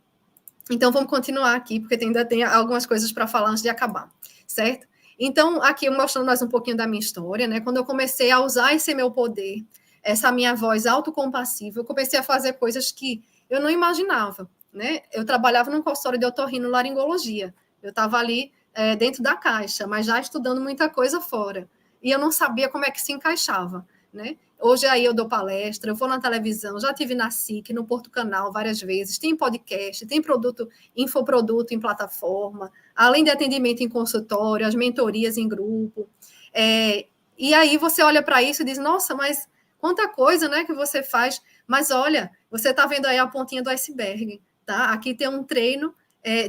Então, vamos continuar aqui, porque ainda tem algumas coisas para falar antes de acabar, certo? Então, aqui eu mostrando mais um pouquinho da minha história, né? Quando eu comecei a usar esse meu poder, essa minha voz autocompassiva, eu comecei a fazer coisas que eu não imaginava, né? Eu trabalhava num consultório de otorrinolaringologia. Eu estava ali dentro da caixa, mas já estudando muita coisa fora. E eu não sabia como é que se encaixava, né? Hoje aí eu dou palestra, eu vou na televisão, já tive na SIC, no Porto Canal várias vezes, tem podcast, tem infoproduto em plataforma, além de atendimento em consultório, as mentorias em grupo. E aí você olha para isso e diz, nossa, mas quanta coisa, né, que você faz. Mas olha, você está vendo aí a pontinha do iceberg, tá? Aqui tem um treino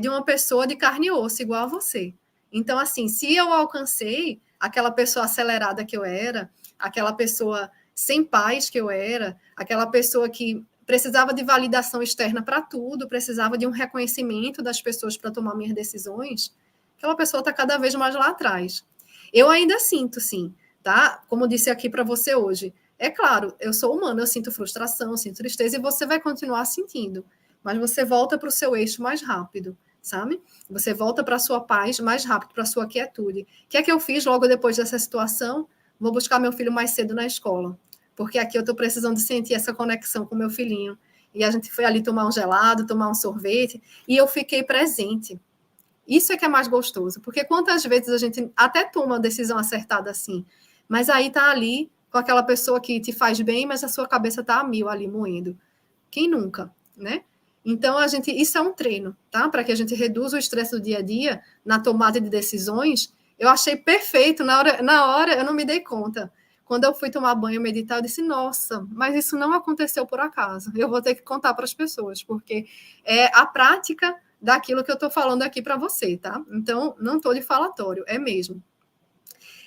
de uma pessoa de carne e osso, igual a você. Então, assim, se eu alcancei aquela pessoa acelerada que eu era, aquela pessoa sem paz que eu era, aquela pessoa que precisava de validação externa para tudo, precisava de um reconhecimento das pessoas para tomar minhas decisões, aquela pessoa está cada vez mais lá atrás. Eu ainda sinto, sim, tá? Como disse aqui para você hoje, É claro, eu sou humana, eu sinto frustração, eu sinto tristeza, e você vai continuar sentindo, mas você volta para o seu eixo mais rápido, sabe? Você volta para a sua paz mais rápido, para a sua quietude. O que é que eu fiz logo depois dessa situação? Vou buscar meu filho mais cedo na escola, porque aqui eu estou precisando sentir essa conexão com meu filhinho. E a gente foi ali tomar um gelado, tomar um sorvete, e eu fiquei presente. Isso é que é mais gostoso, porque quantas vezes a gente até toma uma decisão acertada assim, mas aí tá ali com aquela pessoa que te faz bem, mas a sua cabeça tá a mil ali moendo. Quem nunca, né? Então isso é um treino, tá? Para que a gente reduza o estresse do dia a dia na tomada de decisões. Eu achei perfeito na hora eu não me dei conta. Quando eu fui tomar banho, meditar, eu disse: "Nossa, mas isso não aconteceu por acaso. Eu vou ter que contar para as pessoas, porque é a prática daquilo que eu estou falando aqui para você, tá? Então, não estou de falatório, é mesmo.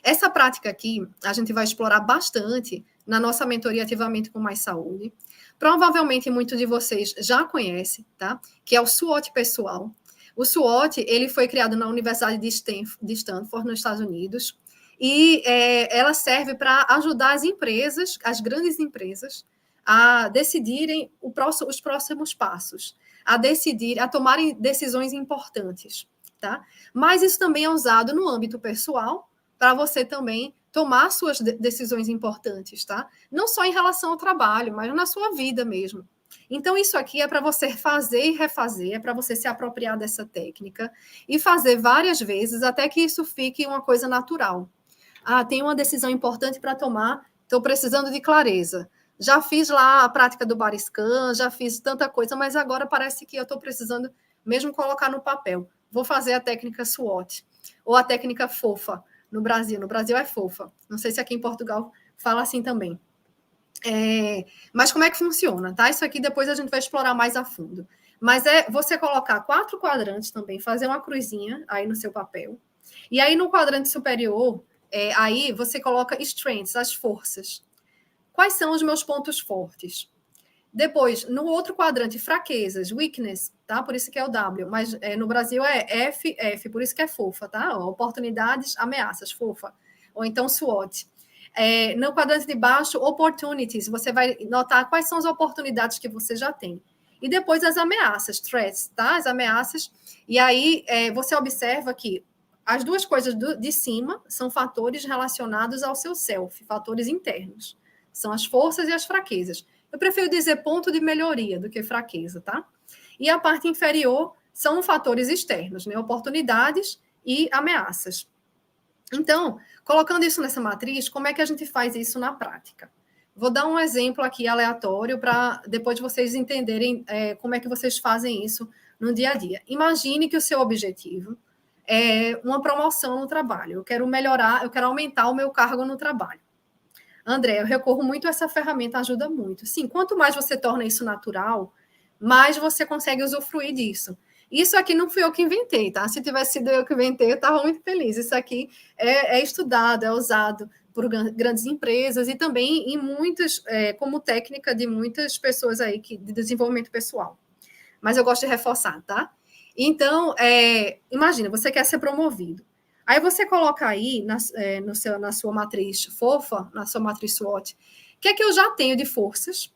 Essa prática aqui, a gente vai explorar bastante na nossa mentoria Ativamente com Mais Saúde. Provavelmente, muitos de vocês já conhecem, tá? Que é o SWOT pessoal. O SWOT, ele foi criado na Universidade de Stanford, nos Estados Unidos, e ela serve para ajudar as empresas, as grandes empresas, a decidirem os próximos passos, a tomarem decisões importantes, tá? Mas isso também é usado no âmbito pessoal, para você também tomar suas decisões importantes, tá? Não só em relação ao trabalho, mas na sua vida mesmo. Então, isso aqui é para você fazer e refazer, é para você se apropriar dessa técnica e fazer várias vezes até que isso fique uma coisa natural. Ah, tem uma decisão importante para tomar, estou precisando de clareza. Já fiz lá a prática do Bariscan, já fiz tanta coisa, mas agora parece que eu estou precisando mesmo colocar no papel. Vou fazer a técnica SWOT, ou a técnica FOFA, no Brasil. No Brasil é FOFA. Não sei se aqui em Portugal fala assim também. Mas como é que funciona, tá? Isso aqui depois a gente vai explorar mais a fundo. Mas é você colocar 4 quadrantes também, fazer uma cruzinha aí no seu papel. E aí no quadrante superior, aí você coloca strengths, as forças. Quais são os meus pontos fortes? Depois, no outro quadrante, fraquezas, weakness, tá? Por isso que é o W, mas no Brasil é F, por isso que é fofa, tá? Oportunidades, ameaças, fofa. Ou então SWOT. No quadrante de baixo, opportunities, você vai notar quais são as oportunidades que você já tem. E depois as ameaças, threats, tá? As ameaças. E aí você observa que as duas coisas de cima são fatores relacionados ao seu self, fatores internos. São as forças e as fraquezas. Eu prefiro dizer ponto de melhoria do que fraqueza, tá? E a parte inferior são fatores externos, né? Oportunidades e ameaças. Então, colocando isso nessa matriz, como é que a gente faz isso na prática? Vou dar um exemplo aqui aleatório para depois vocês entenderem como é que vocês fazem isso no dia a dia. Imagine que o seu objetivo é uma promoção no trabalho. Eu quero melhorar, eu quero aumentar o meu cargo no trabalho. André, eu recorro muito a essa ferramenta, ajuda muito. Sim, quanto mais você torna isso natural, mais você consegue usufruir disso. Isso aqui não fui eu que inventei, tá? Se tivesse sido eu que inventei, eu estava muito feliz. Isso aqui é estudado, é usado por grandes empresas e também em muitas, como técnica de muitas pessoas aí de desenvolvimento pessoal. Mas eu gosto de reforçar, tá? Então, imagina, você quer ser promovido. Aí você coloca aí na sua matriz fofa, na sua matriz SWOT, o que é que eu já tenho de forças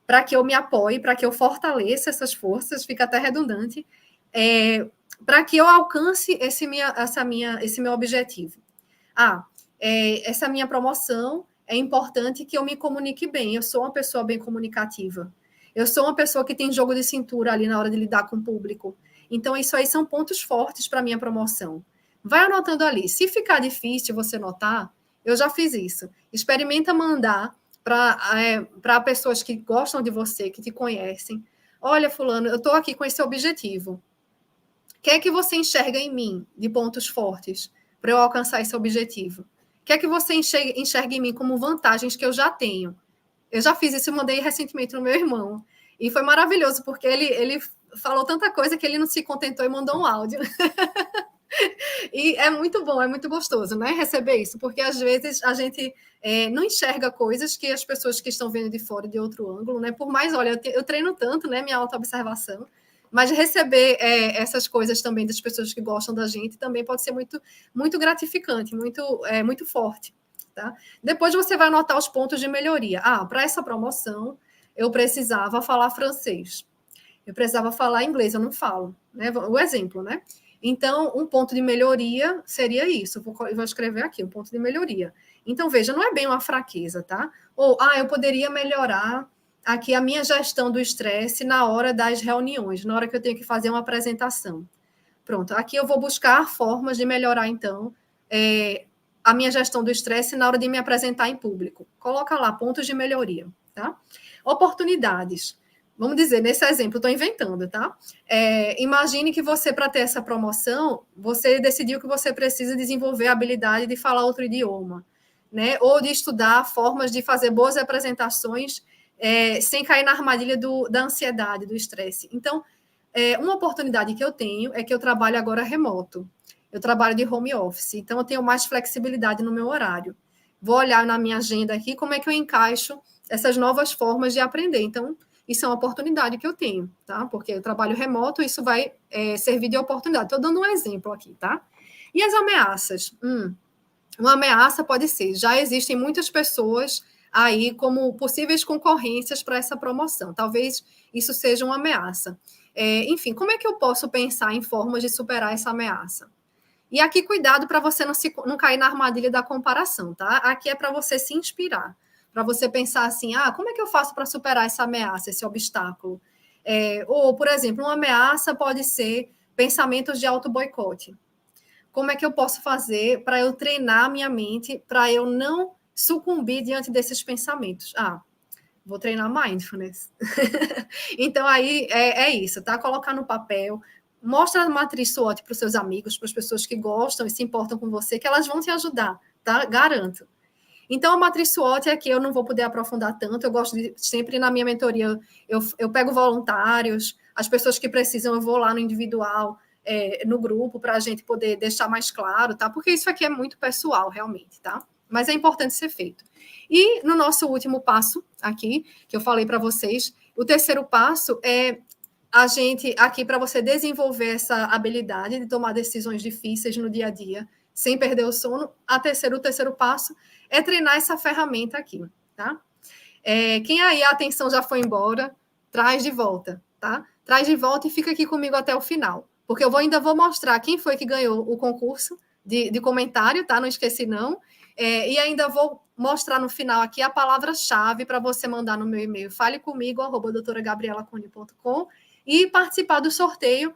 para que eu me apoie, para que eu fortaleça essas forças, fica até redundante, para que eu alcance esse meu objetivo. Essa minha promoção é importante que eu me comunique bem. Eu sou uma pessoa bem comunicativa. Eu sou uma pessoa que tem jogo de cintura ali na hora de lidar com o público. Então, isso aí são pontos fortes para a minha promoção. Vai anotando ali. Se ficar difícil você notar, eu já fiz isso. Experimenta mandar para pessoas que gostam de você, que te conhecem. Olha, fulano, eu estou aqui com esse objetivo. O que é que você enxerga em mim de pontos fortes para eu alcançar esse objetivo? O que é que você enxerga em mim como vantagens que eu já tenho? Eu já fiz isso e mandei recentemente no meu irmão. E foi maravilhoso, porque ele falou tanta coisa que ele não se contentou e mandou um áudio. E é muito bom, é muito gostoso, né? Receber isso, porque às vezes a gente não enxerga coisas que as pessoas que estão vendo de fora de outro ângulo, né? Por mais, olha, eu treino tanto, né? Minha autoobservação, mas receber essas coisas também das pessoas que gostam da gente também pode ser muito, muito gratificante, muito forte, tá? Depois você vai anotar os pontos de melhoria. Para essa promoção, eu precisava falar francês. Eu precisava falar inglês, eu não falo, né? O exemplo, né? Então, um ponto de melhoria seria isso. Eu vou escrever aqui, um ponto de melhoria. Então, veja, não é bem uma fraqueza, tá? Ou, eu poderia melhorar aqui a minha gestão do estresse na hora das reuniões, na hora que eu tenho que fazer uma apresentação. Pronto, aqui eu vou buscar formas de melhorar, então, a minha gestão do estresse na hora de me apresentar em público. Coloca lá, pontos de melhoria, tá? Oportunidades. Vamos dizer, nesse exemplo, estou inventando, tá? Imagine que você, para ter essa promoção, você decidiu que você precisa desenvolver a habilidade de falar outro idioma, né? Ou de estudar formas de fazer boas apresentações sem cair na armadilha da ansiedade, do estresse. Então, uma oportunidade que eu tenho é que eu trabalho agora remoto. Eu trabalho de home office, então eu tenho mais flexibilidade no meu horário. Vou olhar na minha agenda aqui como é que eu encaixo essas novas formas de aprender. Então, isso é uma oportunidade que eu tenho, tá? Porque eu trabalho remoto, isso vai servir de oportunidade. Estou dando um exemplo aqui, tá? E as ameaças? Uma ameaça pode ser, já existem muitas pessoas aí como possíveis concorrências para essa promoção. Talvez isso seja uma ameaça. Enfim, como é que eu posso pensar em formas de superar essa ameaça? E aqui, cuidado para você não cair na armadilha da comparação, tá? Aqui é para você se inspirar, para você pensar assim, como é que eu faço para superar essa ameaça, esse obstáculo? Ou, por exemplo, uma ameaça pode ser pensamentos de auto-boicote. Como é que eu posso fazer para eu treinar a minha mente, para eu não sucumbir diante desses pensamentos? Vou treinar mindfulness. Então, aí é isso, tá? Colocar no papel, mostra a matriz SWOT para os seus amigos, para as pessoas que gostam e se importam com você, que elas vão te ajudar, tá? Garanto. Então, a matriz SWOT é que eu não vou poder aprofundar tanto, eu gosto de, sempre na minha mentoria, eu pego voluntários, as pessoas que precisam, eu vou lá no individual, no grupo, para a gente poder deixar mais claro, tá? Porque isso aqui é muito pessoal, realmente, tá? Mas é importante ser feito. E no nosso último passo aqui, que eu falei para vocês, o terceiro passo é a gente, aqui, para você desenvolver essa habilidade de tomar decisões difíceis no dia a dia, sem perder o sono, o terceiro passo é treinar essa ferramenta aqui, tá? Quem aí a atenção já foi embora, traz de volta, tá? Traz de volta e fica aqui comigo até o final, porque eu ainda vou mostrar quem foi que ganhou o concurso de comentário, tá? Não esqueci, não. E ainda vou mostrar no final aqui a palavra-chave para você mandar no meu e-mail, falecomigo@doutoragabrielacone.com, e participar do sorteio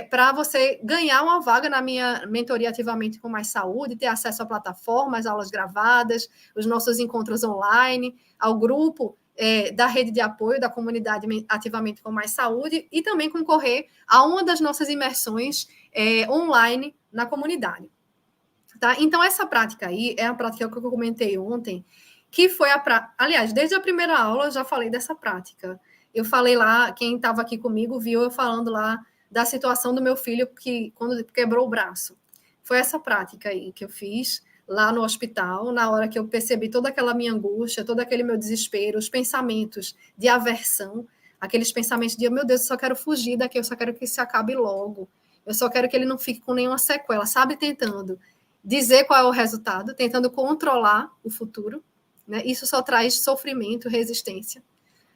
para você ganhar uma vaga na minha mentoria Ativamente com Mais Saúde, ter acesso à plataforma, às aulas gravadas, os nossos encontros online, ao grupo da rede de apoio da comunidade Ativamente com Mais Saúde, e também concorrer a uma das nossas imersões online na comunidade. Tá? Então, essa prática aí é a prática que eu comentei ontem, que foi aliás, desde a primeira aula eu já falei dessa prática. Eu falei lá, quem estava aqui comigo viu eu falando lá da situação do meu filho que quando quebrou o braço. Foi essa prática aí que eu fiz lá no hospital, na hora que eu percebi toda aquela minha angústia, todo aquele meu desespero, os pensamentos de aversão, aqueles pensamentos de, meu Deus, eu só quero fugir daqui, eu só quero que isso acabe logo, eu só quero que ele não fique com nenhuma sequela, sabe, tentando dizer qual é o resultado, tentando controlar o futuro, né? Isso só traz sofrimento, resistência.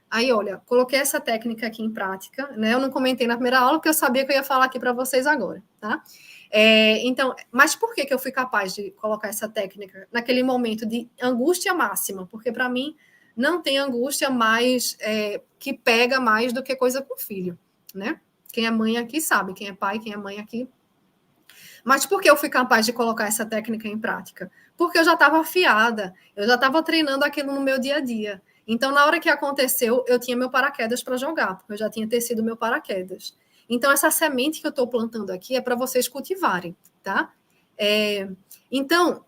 Aí, olha, coloquei essa técnica aqui em prática, né? Eu não comentei na primeira aula, porque eu sabia que eu ia falar aqui para vocês agora, tá? Então, mas por que eu fui capaz de colocar essa técnica naquele momento de angústia máxima? Porque, para mim, não tem angústia mais que pega mais do que coisa com filho, né? Quem é mãe aqui sabe, quem é pai, quem é mãe aqui. Mas por que eu fui capaz de colocar essa técnica em prática? Porque eu já estava afiada, eu já estava treinando aquilo no meu dia a dia. Então, na hora que aconteceu, eu tinha meu paraquedas para jogar, porque eu já tinha tecido meu paraquedas. Então, essa semente que eu estou plantando aqui é para vocês cultivarem, tá? Então,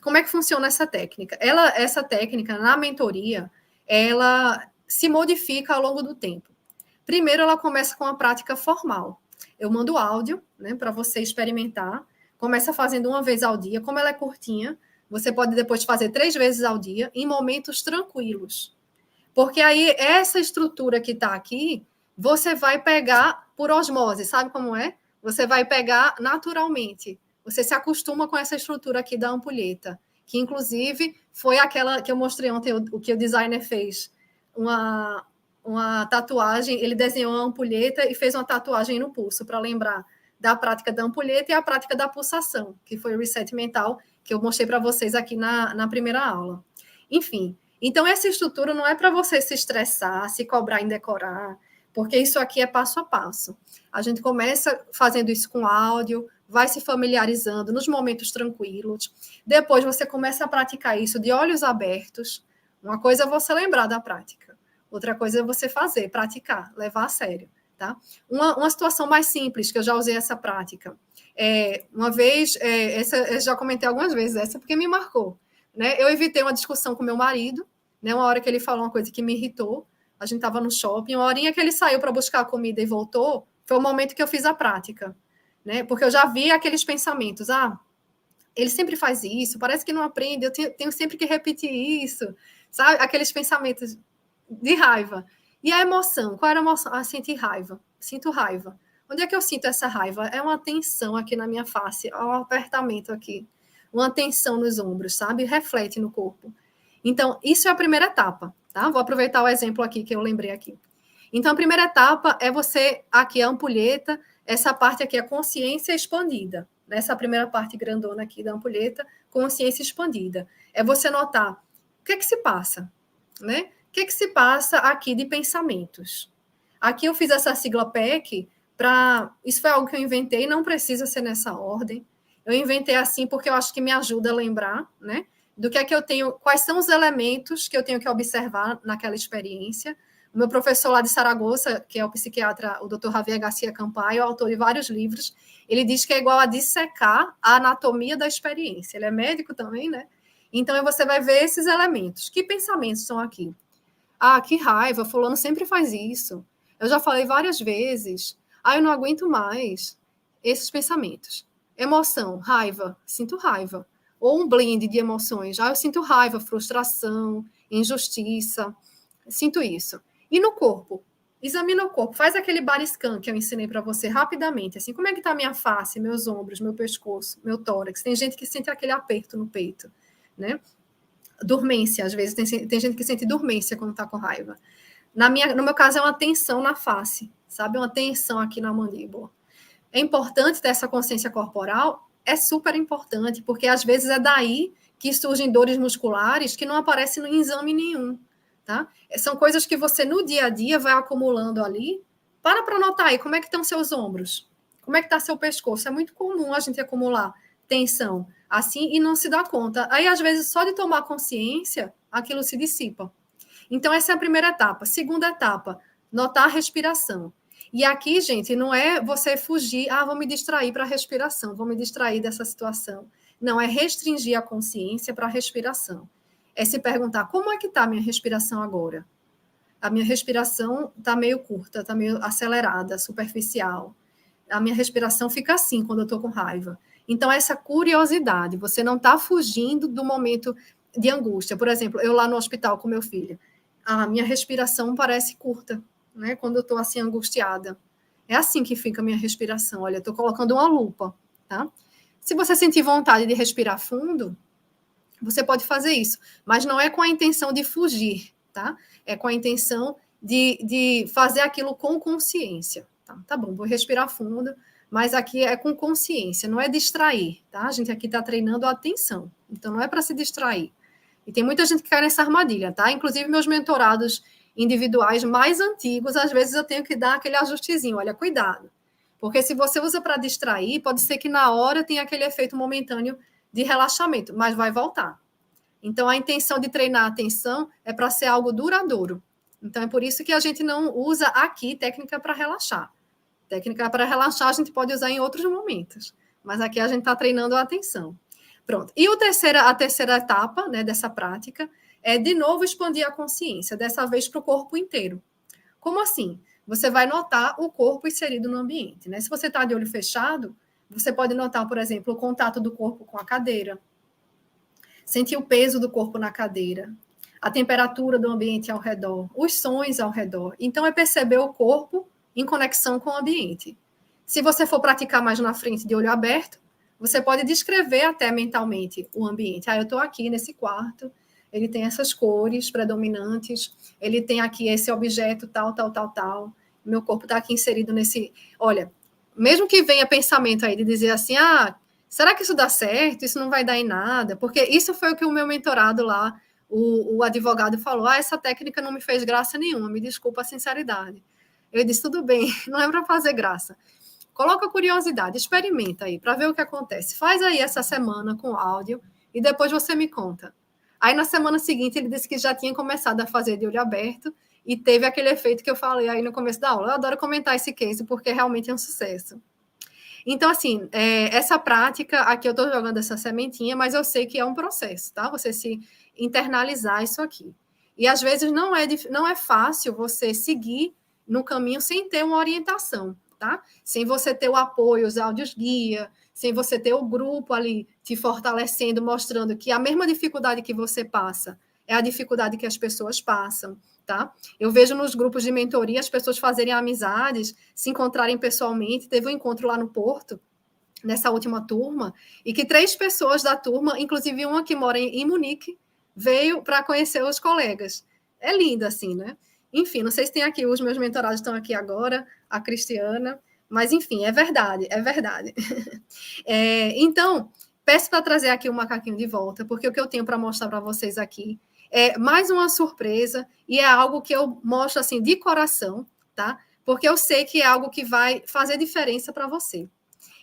como é que funciona essa técnica? Essa técnica, na mentoria, ela se modifica ao longo do tempo. Primeiro, ela começa com a prática formal. Eu mando áudio, né, para você experimentar. Começa fazendo uma vez ao dia. Como ela é curtinha, você pode depois fazer 3 vezes ao dia, em momentos tranquilos. Porque aí, essa estrutura que está aqui, você vai pegar por osmose, sabe como é? Você vai pegar naturalmente. Você se acostuma com essa estrutura aqui da ampulheta, que inclusive foi aquela que eu mostrei ontem, o que o designer fez, uma tatuagem, ele desenhou uma ampulheta e fez uma tatuagem no pulso, para lembrar da prática da ampulheta e a prática da pulsação, que foi o reset mental, que eu mostrei para vocês aqui na primeira aula. Enfim, então essa estrutura não é para você se estressar, se cobrar em decorar, porque isso aqui é passo a passo. A gente começa fazendo isso com áudio, vai se familiarizando nos momentos tranquilos, depois você começa a praticar isso de olhos abertos. Uma coisa é você lembrar da prática, outra coisa é você fazer, praticar, levar a sério. Tá? Uma situação mais simples, que eu já usei essa prática. Uma vez, essa, eu já comentei algumas vezes essa, porque me marcou. Né? Eu evitei uma discussão com meu marido, né? Uma hora que ele falou uma coisa que me irritou, a gente estava no shopping, uma horinha que ele saiu para buscar a comida e voltou, foi o momento que eu fiz a prática. Né? Porque eu já vi aqueles pensamentos, ele sempre faz isso, parece que não aprende, eu tenho sempre que repetir isso, sabe? Aqueles pensamentos de raiva. E a emoção? Qual era a emoção? Senti raiva. Sinto raiva. Onde é que eu sinto essa raiva? É uma tensão aqui na minha face, um apertamento aqui, uma tensão nos ombros, sabe? Reflete no corpo. Então, isso é a primeira etapa, tá? Vou aproveitar o exemplo aqui que eu lembrei aqui. Então, a primeira etapa é você, aqui a ampulheta, essa parte aqui é consciência expandida. Nessa primeira parte grandona aqui da ampulheta, consciência expandida. É você notar o que é que se passa, né? O que se passa aqui de pensamentos? Aqui eu fiz essa sigla PEC para... Isso foi algo que eu inventei, não precisa ser nessa ordem. Eu inventei assim porque eu acho que me ajuda a lembrar, né? Do que é que eu tenho... Quais são os elementos que eu tenho que observar naquela experiência. O meu professor lá de Saragoça, que é o psiquiatra, o Dr. Javier Garcia Campayo, autor de vários livros, ele diz que é igual a dissecar a anatomia da experiência. Ele é médico também, né? Então, você vai ver esses elementos. Que pensamentos são aqui? Que raiva, fulano sempre faz isso. Eu já falei várias vezes. Eu não aguento mais. Esses pensamentos. Emoção, raiva, sinto raiva. Ou um blend de emoções. Eu sinto raiva, frustração, injustiça. Sinto isso. E no corpo? Examina o corpo. Faz aquele body scan que eu ensinei para você rapidamente. Assim, como é que está a minha face, meus ombros, meu pescoço, meu tórax? Tem gente que sente aquele aperto no peito, né? Dormência, às vezes tem gente que sente dormência quando está com raiva. No meu caso, é uma tensão na face, sabe? Uma tensão aqui na mandíbula. É importante ter essa consciência corporal? É super importante, porque às vezes é daí que surgem dores musculares que não aparecem em exame nenhum, tá? São coisas que você, no dia a dia, vai acumulando ali. Para notar aí, como é que estão seus ombros? Como é que está seu pescoço? É muito comum a gente acumular tensão assim e não se dá conta. Aí, às vezes, só de tomar consciência, aquilo se dissipa. Então, essa é a primeira etapa. Segunda etapa, notar a respiração. E aqui, gente, não é você fugir, vou me distrair para a respiração, vou me distrair dessa situação. Não, é restringir a consciência para a respiração. É se perguntar, como é que está a minha respiração agora? A minha respiração está meio curta, está meio acelerada, superficial. A minha respiração fica assim quando eu estou com raiva. Então, essa curiosidade, você não está fugindo do momento de angústia. Por exemplo, eu lá no hospital com meu filho, a minha respiração parece curta, né? Quando eu estou assim angustiada. É assim que fica a minha respiração. Olha, eu estou colocando uma lupa, tá? Se você sentir vontade de respirar fundo, você pode fazer isso, mas não é com a intenção de fugir, tá? É com a intenção de fazer aquilo com consciência. Tá bom, vou respirar fundo, mas aqui é com consciência, não é distrair, tá? A gente aqui está treinando a atenção, então não é para se distrair. E tem muita gente que cai nessa armadilha, tá? Inclusive meus mentorados individuais mais antigos, às vezes eu tenho que dar aquele ajustezinho, olha, cuidado. Porque se você usa para distrair, pode ser que na hora tenha aquele efeito momentâneo de relaxamento, mas vai voltar. Então, a intenção de treinar a atenção é para ser algo duradouro. Então, é por isso que a gente não usa aqui técnica para relaxar. Técnica para relaxar a gente pode usar em outros momentos, mas aqui a gente está treinando a atenção. Pronto. E a terceira etapa, né, dessa prática é, de novo, expandir a consciência, dessa vez para o corpo inteiro. Como assim? Você vai notar o corpo inserido no ambiente, né? Se você está de olho fechado, você pode notar, por exemplo, o contato do corpo com a cadeira, sentir o peso do corpo na cadeira, a temperatura do ambiente ao redor, os sons ao redor. Então, é perceber o corpo em conexão com o ambiente. Se você for praticar mais na frente de olho aberto, você pode descrever até mentalmente o ambiente. Eu estou aqui nesse quarto, ele tem essas cores predominantes, ele tem aqui esse objeto tal, tal, tal, tal, meu corpo está aqui inserido nesse... Olha, mesmo que venha pensamento aí de dizer assim, será que isso dá certo? Isso não vai dar em nada? Porque isso foi o que o meu mentorado lá, o advogado falou, essa técnica não me fez graça nenhuma, me desculpa a sinceridade. Eu disse, tudo bem, não é para fazer graça. Coloca curiosidade, experimenta aí, para ver o que acontece. Faz aí essa semana com áudio e depois você me conta. Aí na semana seguinte ele disse que já tinha começado a fazer de olho aberto e teve aquele efeito que eu falei aí no começo da aula. Eu adoro comentar esse case porque realmente é um sucesso. Então, assim, essa prática, aqui eu estou jogando essa sementinha, mas eu sei que é um processo, tá? Você se internalizar isso aqui. E às vezes não é fácil você seguir no caminho sem ter uma orientação, tá? Sem você ter o apoio, os áudios guia, sem você ter o grupo ali te fortalecendo, mostrando que a mesma dificuldade que você passa é a dificuldade que as pessoas passam, tá? Eu vejo nos grupos de mentoria as pessoas fazerem amizades, se encontrarem pessoalmente. Teve um encontro lá no Porto, nessa última turma, e que 3 pessoas da turma, inclusive uma que mora em Munique, veio para conhecer os colegas. É lindo assim, né? Enfim, não sei se tem aqui, os meus mentorados estão aqui agora, a Cristiana, mas enfim, é verdade, é verdade. Então, peço para trazer aqui o macaquinho de volta, porque o que eu tenho para mostrar para vocês aqui é mais uma surpresa e é algo que eu mostro assim de coração, tá? Porque eu sei que é algo que vai fazer diferença para você.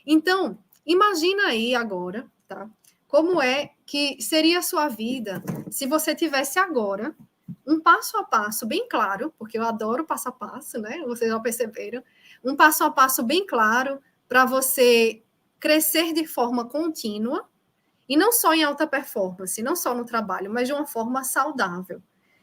Então, imagina aí agora, tá? Como é que seria a sua vida se você tivesse agora um passo a passo bem claro, porque eu adoro passo a passo, né? Vocês já perceberam, um passo a passo bem claro para você crescer de forma contínua e não só em alta performance, não só no trabalho, mas de uma forma saudável.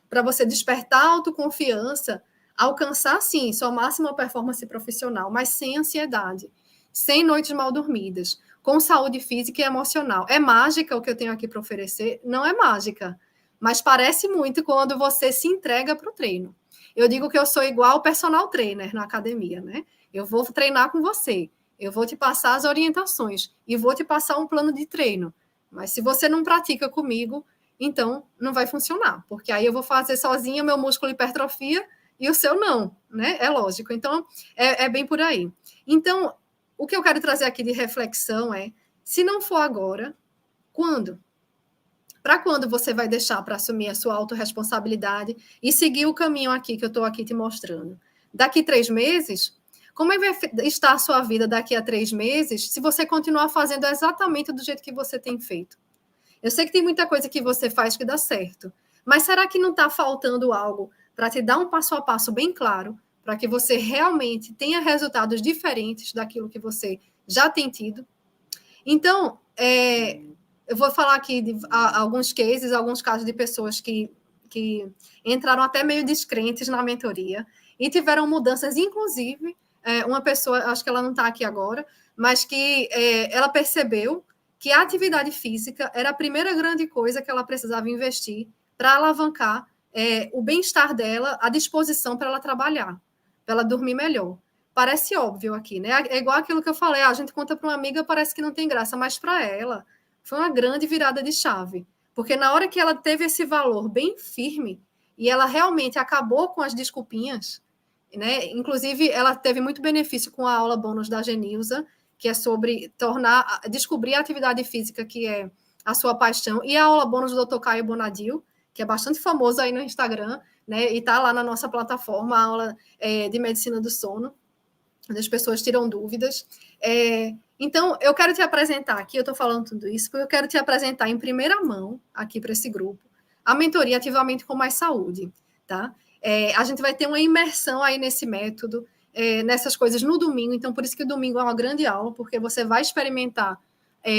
Para você despertar autoconfiança, alcançar, sim, sua máxima performance profissional, mas sem ansiedade, sem noites mal dormidas, com saúde física e emocional. É mágica o que eu tenho aqui para oferecer? Não é mágica, mas parece muito quando você se entrega para o treino. Eu digo que eu sou igual personal trainer na academia, né? Eu vou treinar com você, eu vou te passar as orientações e vou te passar um plano de treino. Mas se você não pratica comigo, então não vai funcionar, porque aí eu vou fazer sozinha, meu músculo hipertrofia e o seu não, né? É lógico. Então, é bem por aí. Então, o que eu quero trazer aqui de reflexão é, se não for agora, quando? Para quando você vai deixar para assumir a sua autorresponsabilidade e seguir o caminho aqui que eu estou aqui te mostrando? Daqui 3 meses? Como é que vai estar a sua vida daqui a 3 meses se você continuar fazendo exatamente do jeito que você tem feito? Eu sei que tem muita coisa que você faz que dá certo, mas será que não está faltando algo para te dar um passo a passo bem claro, para que você realmente tenha resultados diferentes daquilo que você já tem tido? Então, eu vou falar aqui de alguns casos de pessoas que entraram até meio descrentes na mentoria e tiveram mudanças, inclusive, uma pessoa, acho que ela não está aqui agora, mas que ela percebeu que a atividade física era a primeira grande coisa que ela precisava investir para alavancar o bem-estar dela, a disposição para ela trabalhar, para ela dormir melhor. Parece óbvio aqui, né? É igual aquilo que eu falei, a gente conta para uma amiga, parece que não tem graça, mas para ela foi uma grande virada de chave, porque na hora que ela teve esse valor bem firme e ela realmente acabou com as desculpinhas, né? Inclusive, ela teve muito benefício com a aula bônus da Genilza, que é sobre descobrir a atividade física que é a sua paixão, e a aula bônus do Dr. Caio Bonadil, que é bastante famoso aí no Instagram, né? E está lá na nossa plataforma, a aula de medicina do sono, onde as pessoas tiram dúvidas. Então, eu quero te apresentar aqui, eu estou falando tudo isso, porque eu quero te apresentar em primeira mão, aqui para esse grupo, a mentoria Ativamente com Mais Saúde, tá? A gente vai ter uma imersão aí nesse método, nessas coisas no domingo, então por isso que o domingo é uma grande aula, porque você vai experimentar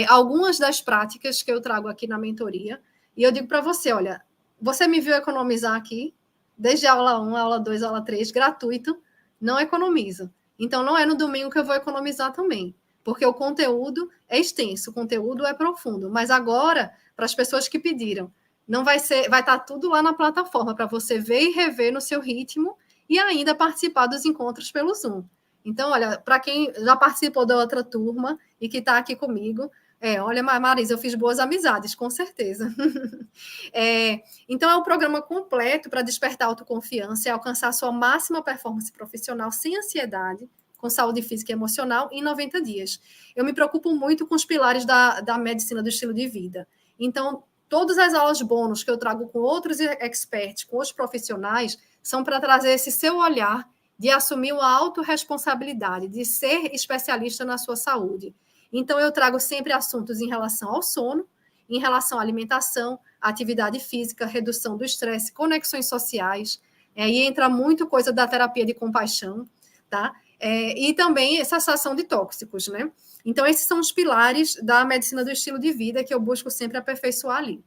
algumas das práticas que eu trago aqui na mentoria, e eu digo para você, olha, você me viu economizar aqui, desde a aula 1, a aula 2, a aula 3, gratuito, não economizo. Então, não é no domingo que eu vou economizar também, porque o conteúdo é extenso, o conteúdo é profundo. Mas agora, para as pessoas que pediram, não vai estar tudo lá na plataforma para você ver e rever no seu ritmo e ainda participar dos encontros pelo Zoom. Então, olha, para quem já participou da outra turma e que está aqui comigo, Olha, Marisa, eu fiz boas amizades, com certeza. Então, é um programa completo para despertar autoconfiança e alcançar sua máxima performance profissional sem ansiedade, com saúde física e emocional, em 90 dias. Eu me preocupo muito com os pilares da medicina do estilo de vida. Então, todas as aulas bônus que eu trago com outros experts, com os profissionais, são para trazer esse seu olhar de assumir uma autorresponsabilidade, de ser especialista na sua saúde. Então, eu trago sempre assuntos em relação ao sono, em relação à alimentação, atividade física, redução do estresse, conexões sociais. Aí entra muito coisa da terapia de compaixão, tá? E também essa cessação de tóxicos, né? Então, esses são os pilares da medicina do estilo de vida que eu busco sempre aperfeiçoar ali.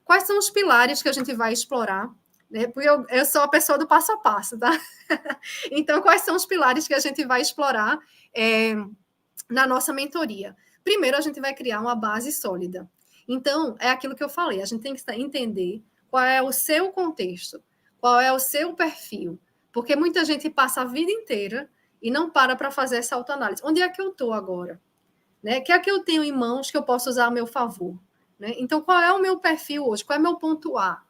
Quais são os pilares que a gente vai explorar? Né? Porque eu sou a pessoa do passo a passo, tá? Então, quais são os pilares que a gente vai explorar na nossa mentoria? Primeiro, a gente vai criar uma base sólida. Então, é aquilo que eu falei, a gente tem que entender qual é o seu contexto, qual é o seu perfil, porque muita gente passa a vida inteira e não para fazer essa autoanálise. Onde é que eu estou agora? Né? O que é que eu tenho em mãos que eu posso usar a meu favor? Né? Então, qual é o meu perfil hoje? Qual é o meu ponto A?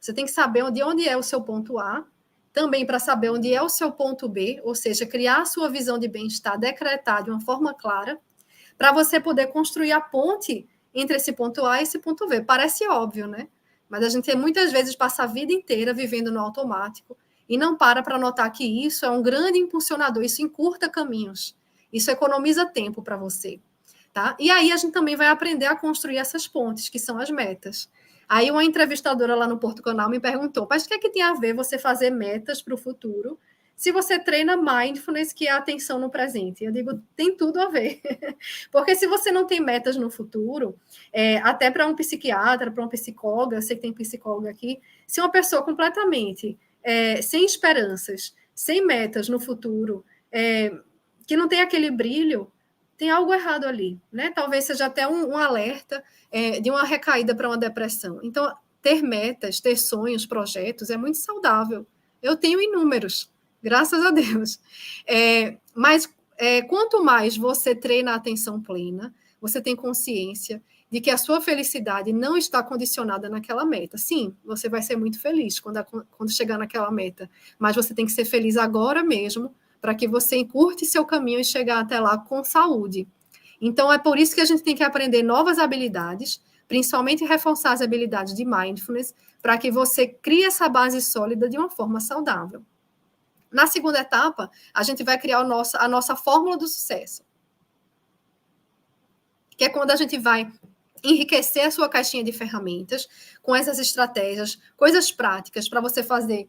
Você tem que saber onde é o seu ponto A, também para saber onde é o seu ponto B, ou seja, criar a sua visão de bem-estar, decretar de uma forma clara, para você poder construir a ponte entre esse ponto A e esse ponto B. Parece óbvio, né? Mas a gente muitas vezes passa a vida inteira vivendo no automático e não para notar que isso é um grande impulsionador, isso encurta caminhos, isso economiza tempo para você. Tá? E aí a gente também vai aprender a construir essas pontes, que são as metas. Aí uma entrevistadora lá no Porto Canal me perguntou, mas o que é que tem a ver você fazer metas para o futuro se você treina mindfulness, que é a atenção no presente? Eu digo, tem tudo a ver. Porque se você não tem metas no futuro, até para um psiquiatra, para uma psicóloga, eu sei que tem psicóloga aqui, se uma pessoa completamente sem esperanças, sem metas no futuro, que não tem aquele brilho, tem algo errado ali, né? Talvez seja até um alerta de uma recaída para uma depressão. Então, ter metas, ter sonhos, projetos é muito saudável. Eu tenho inúmeros, graças a Deus. Mas quanto mais você treina a atenção plena, você tem consciência de que a sua felicidade não está condicionada naquela meta. Sim, você vai ser muito feliz quando chegar naquela meta, mas você tem que ser feliz agora mesmo, para que você encurte seu caminho e chegar até lá com saúde. Então, é por isso que a gente tem que aprender novas habilidades, principalmente reforçar as habilidades de mindfulness, para que você crie essa base sólida de uma forma saudável. Na segunda etapa, a gente vai criar a nossa fórmula do sucesso, que é quando a gente vai enriquecer a sua caixinha de ferramentas com essas estratégias, coisas práticas para você fazer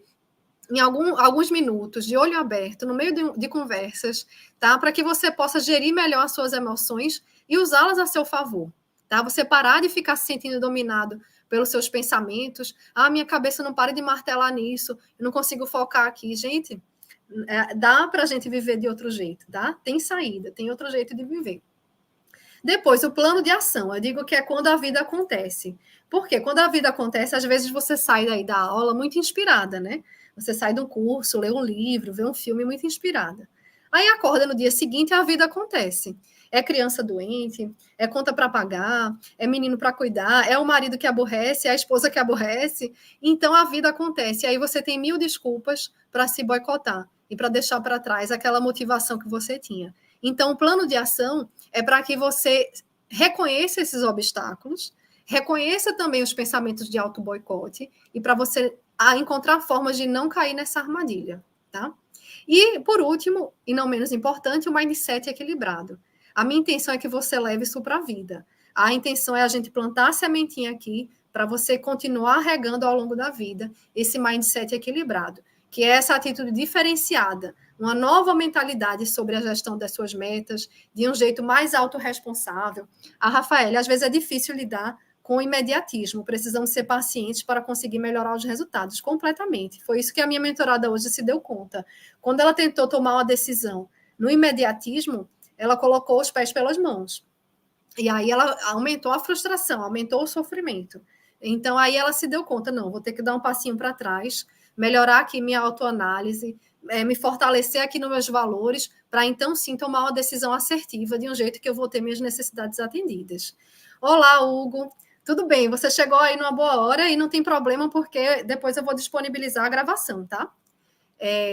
em alguns minutos, de olho aberto, no meio de conversas, tá? Para que você possa gerir melhor as suas emoções e usá-las a seu favor, tá? Você parar de ficar se sentindo dominado pelos seus pensamentos. Minha cabeça não para de martelar nisso, eu não consigo focar aqui. Gente, dá para a gente viver de outro jeito, tá? Tem saída, tem outro jeito de viver. Depois, o plano de ação. Eu digo que é quando a vida acontece. Por quê? Quando a vida acontece, às vezes você sai daí da aula muito inspirada, né? Você sai de um curso, lê um livro, vê um filme muito inspirada. Aí acorda no dia seguinte e a vida acontece. É criança doente, é conta para pagar, é menino para cuidar, é o marido que aborrece, é a esposa que aborrece. Então a vida acontece. E aí você tem 1000 desculpas para se boicotar e para deixar para trás aquela motivação que você tinha. Então, o plano de ação é para que você reconheça esses obstáculos, reconheça também os pensamentos de auto-boicote e para você encontrar formas de não cair nessa armadilha, tá? E, por último, e não menos importante, o mindset equilibrado. A minha intenção é que você leve isso para a vida. A intenção é a gente plantar a sementinha aqui para você continuar regando ao longo da vida esse mindset equilibrado, que é essa atitude diferenciada, uma nova mentalidade sobre a gestão das suas metas, de um jeito mais autorresponsável. Rafaela, às vezes é difícil lidar com o imediatismo, precisamos ser pacientes para conseguir melhorar os resultados completamente. Foi isso que a minha mentorada hoje se deu conta. Quando ela tentou tomar uma decisão no imediatismo, ela colocou os pés pelas mãos. E aí ela aumentou a frustração, aumentou o sofrimento. Então aí ela se deu conta, não, vou ter que dar um passinho para trás, melhorar aqui minha autoanálise, me fortalecer aqui nos meus valores, para então sim tomar uma decisão assertiva de um jeito que eu vou ter minhas necessidades atendidas. Olá, Hugo. Tudo bem, você chegou aí numa boa hora e não tem problema, porque depois eu vou disponibilizar a gravação, tá?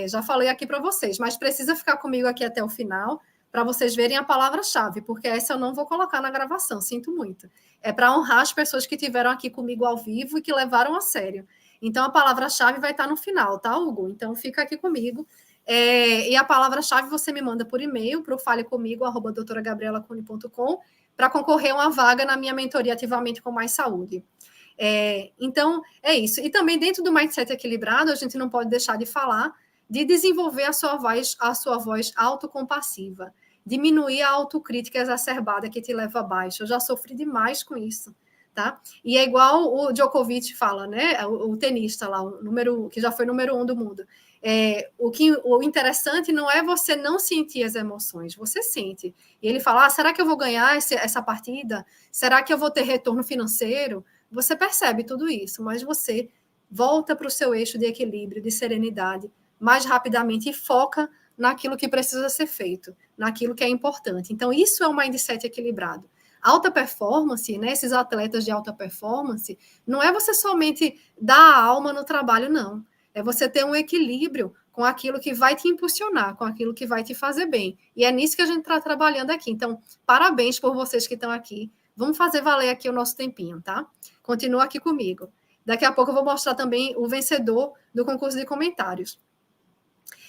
Já falei aqui para vocês, mas precisa ficar comigo aqui até o final para vocês verem a palavra-chave, porque essa eu não vou colocar na gravação, sinto muito. É para honrar as pessoas que estiveram aqui comigo ao vivo e que levaram a sério. Então, a palavra-chave vai estar no final, tá, Hugo? Então, fica aqui comigo. E a palavra-chave você me manda por e-mail para o falecomigo@doutoragabrielacune.com para concorrer a uma vaga na minha mentoria Ativamente com Mais Saúde. Então, é isso. E também, dentro do Mindset Equilibrado, a gente não pode deixar de falar de desenvolver a sua voz autocompassiva, diminuir a autocrítica exacerbada que te leva abaixo. Eu já sofri demais com isso, tá? E é igual o Djokovic fala, né? O tenista lá, que já foi número 1 do mundo. O interessante não é você não sentir as emoções, você sente. E ele fala, será que eu vou ganhar essa partida? Será que eu vou ter retorno financeiro? Você percebe tudo isso, mas você volta para o seu eixo de equilíbrio, de serenidade, mais rapidamente e foca naquilo que precisa ser feito, naquilo que é importante. Então, isso é um mindset equilibrado. Alta performance, né, esses atletas de alta performance, não é você somente dar a alma no trabalho, não. É você ter um equilíbrio com aquilo que vai te impulsionar, com aquilo que vai te fazer bem. E é nisso que a gente está trabalhando aqui. Então, parabéns por vocês que estão aqui. Vamos fazer valer aqui o nosso tempinho, tá? Continua aqui comigo. Daqui a pouco eu vou mostrar também o vencedor do concurso de comentários.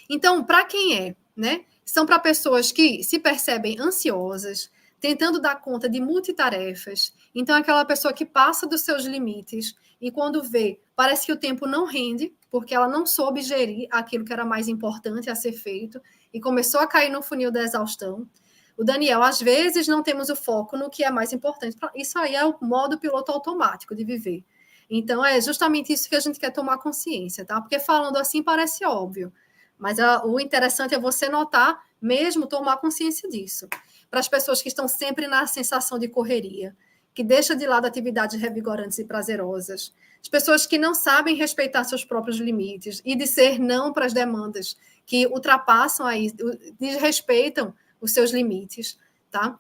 Então, para quem é, né? São para pessoas que se percebem ansiosas, tentando dar conta de multitarefas. Então, aquela pessoa que passa dos seus limites e quando vê, parece que o tempo não rende, porque ela não soube gerir aquilo que era mais importante a ser feito e começou a cair no funil da exaustão. O Daniel, às vezes não temos o foco no que é mais importante. Isso aí é o modo piloto automático de viver. Então, é justamente isso que a gente quer tomar consciência, tá? Porque falando assim parece óbvio, mas o interessante é você notar, mesmo tomar consciência disso. Para as pessoas que estão sempre na sensação de correria, que deixam de lado atividades revigorantes e prazerosas, as pessoas que não sabem respeitar seus próprios limites e dizer não para as demandas que ultrapassam aí, desrespeitam os seus limites, tá?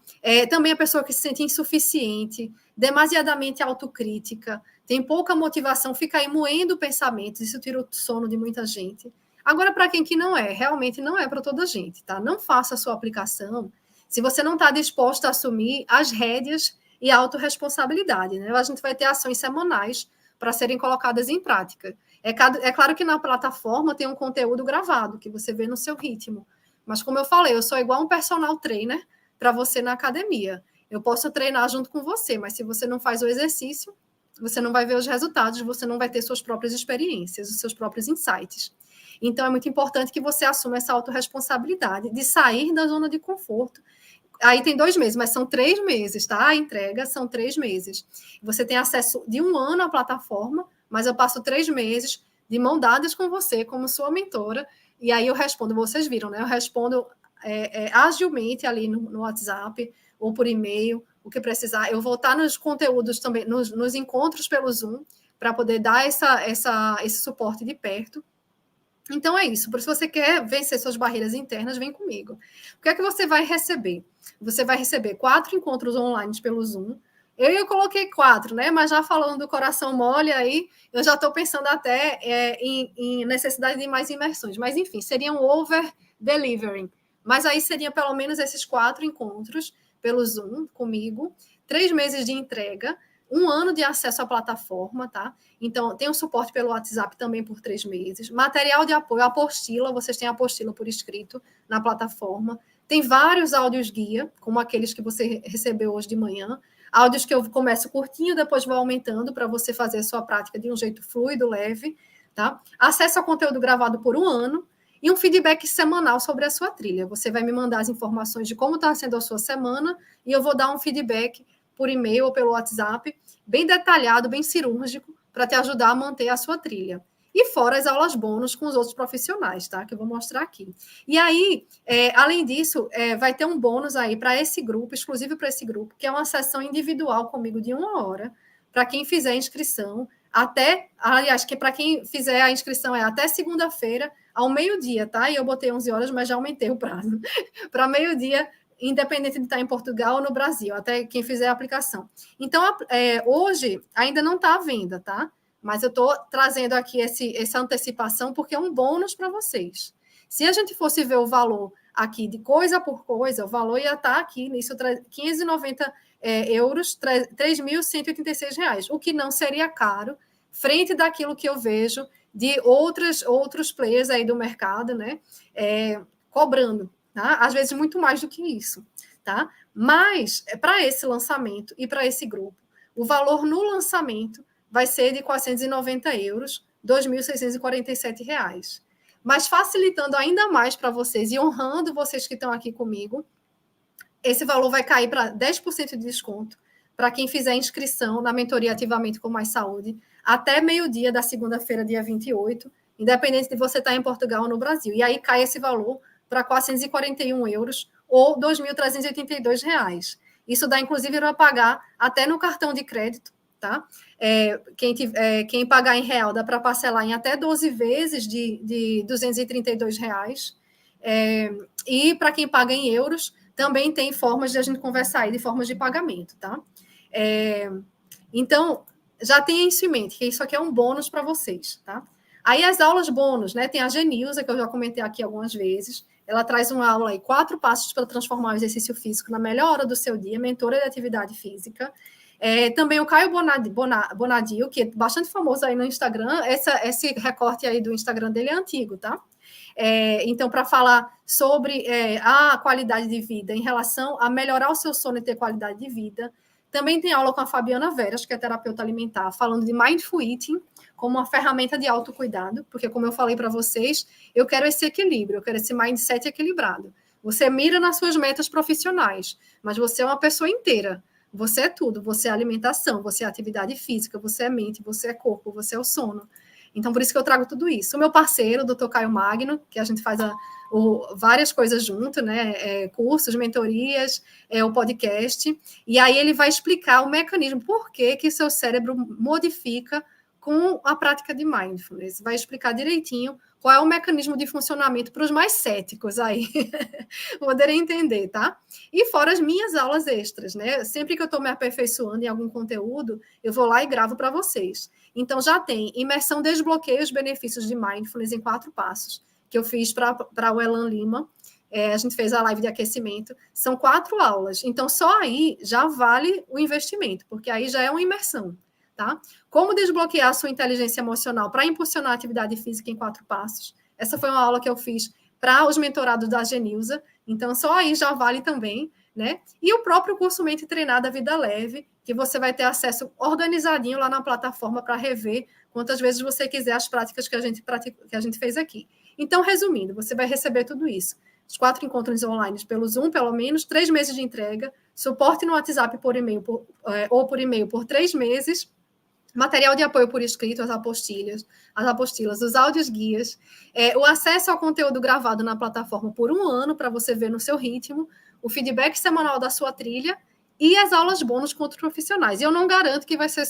Também a pessoa que se sente insuficiente, demasiadamente autocrítica, tem pouca motivação, fica aí moendo pensamentos, isso tira o sono de muita gente. Agora, para quem que não é, realmente não é para toda a gente, tá? Não faça a sua aplicação se você não está disposto a assumir as rédeas e a autorresponsabilidade, né? A gente vai ter ações semanais para serem colocadas em prática. É claro que na plataforma tem um conteúdo gravado, que você vê no seu ritmo. Mas, como eu falei, eu sou igual um personal trainer para você na academia. Eu posso treinar junto com você, mas se você não faz o exercício, você não vai ver os resultados, você não vai ter suas próprias experiências, os seus próprios insights. Então, é muito importante que você assuma essa autorresponsabilidade de sair da zona de conforto. Aí tem 2 meses, mas são 3 meses, tá? A entrega são 3 meses. Você tem acesso de 1 ano à plataforma, mas eu passo 3 meses de mão dadas com você, como sua mentora, e aí eu respondo, vocês viram, né? Eu respondo agilmente ali no WhatsApp ou por e-mail, o que precisar. Eu vou estar nos conteúdos também, nos encontros pelo Zoom, para poder dar esse suporte de perto. Então é isso. Por isso, se você quer vencer suas barreiras internas, vem comigo. O que é que você vai receber? Você vai receber 4 encontros online pelo Zoom. Eu coloquei 4, né? Mas já falando do coração mole aí, eu já estou pensando até em necessidade de mais imersões. Mas, enfim, seria um over-delivering. Mas aí seria pelo menos esses 4 encontros pelo Zoom comigo, 3 meses de entrega, 1 ano de acesso à plataforma, tá? Então, tem um suporte pelo WhatsApp também por 3 meses. Material de apoio, apostila, vocês têm apostila por escrito na plataforma. Tem vários áudios guia, como aqueles que você recebeu hoje de manhã. Áudios que eu começo curtinho, depois vou aumentando para você fazer a sua prática de um jeito fluido, leve, tá? Acesso a conteúdo gravado por 1 ano e um feedback semanal sobre a sua trilha. Você vai me mandar as informações de como está sendo a sua semana e eu vou dar um feedback por e-mail ou pelo WhatsApp, bem detalhado, bem cirúrgico, para te ajudar a manter a sua trilha. E fora as aulas bônus com os outros profissionais, tá? Que eu vou mostrar aqui. E aí, além disso, vai ter um bônus aí para esse grupo, exclusivo para esse grupo, que é uma sessão individual comigo de 1 hora, para quem fizer a inscrição, aliás, que para quem fizer a inscrição é até segunda-feira, ao meio-dia, tá? E eu botei 11 horas, mas já aumentei o prazo para meio-dia, independente de estar em Portugal ou no Brasil, até quem fizer a aplicação. Então, hoje ainda não está à venda, tá? Mas eu estou trazendo aqui essa antecipação porque é um bônus para vocês. Se a gente fosse ver o valor aqui de coisa por coisa, o valor ia estar aqui nisso, 590 euros, R$ 3.186, o que não seria caro, frente daquilo que eu vejo de outros players aí do mercado, né? Cobrando, tá? Às vezes muito mais do que isso, tá? Mas para esse lançamento e para esse grupo, o valor no lançamento vai ser de 490 euros, R$ 2.647. Mas facilitando ainda mais para vocês e honrando vocês que estão aqui comigo, esse valor vai cair para 10% de desconto para quem fizer inscrição na mentoria Ativamente com Mais Saúde até meio-dia da segunda-feira, dia 28, independente de você estar em Portugal ou no Brasil. E aí cai esse valor para 441 euros ou R$ 2.382. Isso dá, inclusive, para pagar até no cartão de crédito, tá? Quem pagar em real dá para parcelar em até 12 vezes de R$ 232. E para quem paga em euros, também tem formas de a gente conversar aí, de formas de pagamento, tá? Então, já tenha isso em mente, que isso aqui é um bônus para vocês, tá? Aí as aulas bônus, né? Tem a Genilza, que eu já comentei aqui algumas vezes. Ela traz uma aula aí, 4 passos para transformar o exercício físico na melhor hora do seu dia, mentora de atividade física. Também o Caio Bonadio, que é bastante famoso aí no Instagram. Esse recorte aí do Instagram dele é antigo, tá? Então, para falar sobre a qualidade de vida em relação a melhorar o seu sono e ter qualidade de vida. Também tem aula com a Fabiana Veras, que é terapeuta alimentar, falando de Mindful Eating como uma ferramenta de autocuidado, porque, como eu falei para vocês, eu quero esse equilíbrio, eu quero esse mindset equilibrado. Você mira nas suas metas profissionais, mas você é uma pessoa inteira. Você é tudo, você é alimentação, você é atividade física, você é mente, você é corpo, você é o sono. Então, por isso que eu trago tudo isso. O meu parceiro, o Dr. Caio Magno, que a gente faz várias coisas junto, né? Cursos, mentorias, o podcast. E aí ele vai explicar o mecanismo, por que seu cérebro modifica com a prática de mindfulness. Vai explicar direitinho qual é o mecanismo de funcionamento para os mais céticos aí poderem entender, tá? E fora as minhas aulas extras, né? Sempre que eu estou me aperfeiçoando em algum conteúdo, eu vou lá e gravo para vocês. Então, já tem imersão, desbloqueia os benefícios de mindfulness em 4 passos, que eu fiz para o Elan Lima. A gente fez a live de aquecimento. São 4 aulas. Então, só aí já vale o investimento, porque aí já é uma imersão, tá? Como desbloquear a sua inteligência emocional para impulsionar a atividade física em 4 passos. Essa foi uma aula que eu fiz para os mentorados da Genilza. Então, só aí já vale também, né? E o próprio curso Mente Treinada Vida Leve, que você vai ter acesso organizadinho lá na plataforma para rever quantas vezes você quiser as práticas que a gente fez aqui. Então, resumindo, você vai receber tudo isso. Os 4 encontros online pelo Zoom, pelo menos, 3 meses de entrega, suporte no WhatsApp por e-mail ou por e-mail por 3 meses, material de apoio por escrito, as apostilas, os áudios guias, o acesso ao conteúdo gravado na plataforma por 1 ano, para você ver no seu ritmo, o feedback semanal da sua trilha e as aulas bônus com outros profissionais. E eu não garanto que vai ser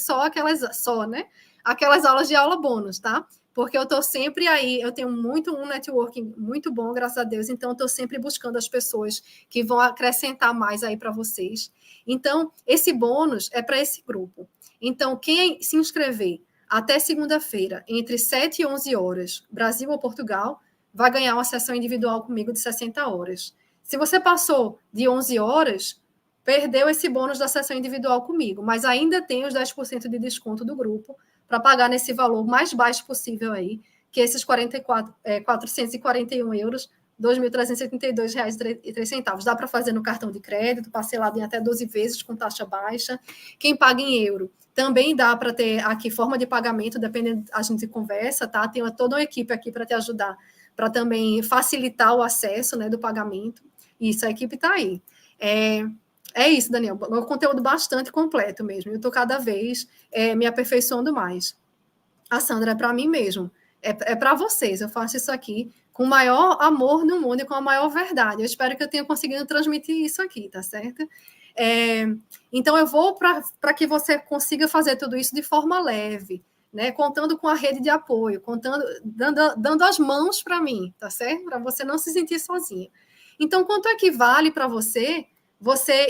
aquelas aulas de aula bônus, tá? Porque eu estou sempre aí, eu tenho um networking muito bom, graças a Deus, então eu estou sempre buscando as pessoas que vão acrescentar mais aí para vocês. Então, esse bônus é para esse grupo. Então, quem se inscrever até segunda-feira, entre 7 e 11 horas, Brasil ou Portugal, vai ganhar uma sessão individual comigo de 60 horas. Se você passou de 11 horas, perdeu esse bônus da sessão individual comigo, mas ainda tem os 10% de desconto do grupo para pagar nesse valor mais baixo possível aí, que é esses 441 euros, R$ 2.372,03. Dá para fazer no cartão de crédito, parcelado em até 12 vezes com taxa baixa. Quem paga em euro, também dá para ter aqui forma de pagamento, dependendo, a gente conversa, tá? Tem toda uma equipe aqui para te ajudar, para também facilitar o acesso, né, do pagamento. Isso, a equipe está aí. É isso, Daniel. É um conteúdo bastante completo mesmo. Eu estou cada vez me aperfeiçoando mais. A Sandra é para mim mesmo. É para vocês. Eu faço isso aqui com o maior amor no mundo e com a maior verdade. Eu espero que eu tenha conseguido transmitir isso aqui, tá certo? Então, eu vou para que você consiga fazer tudo isso de forma leve, né? Contando com a rede de apoio, dando as mãos para mim, tá certo? Para você não se sentir sozinha. Então, quanto é que vale para você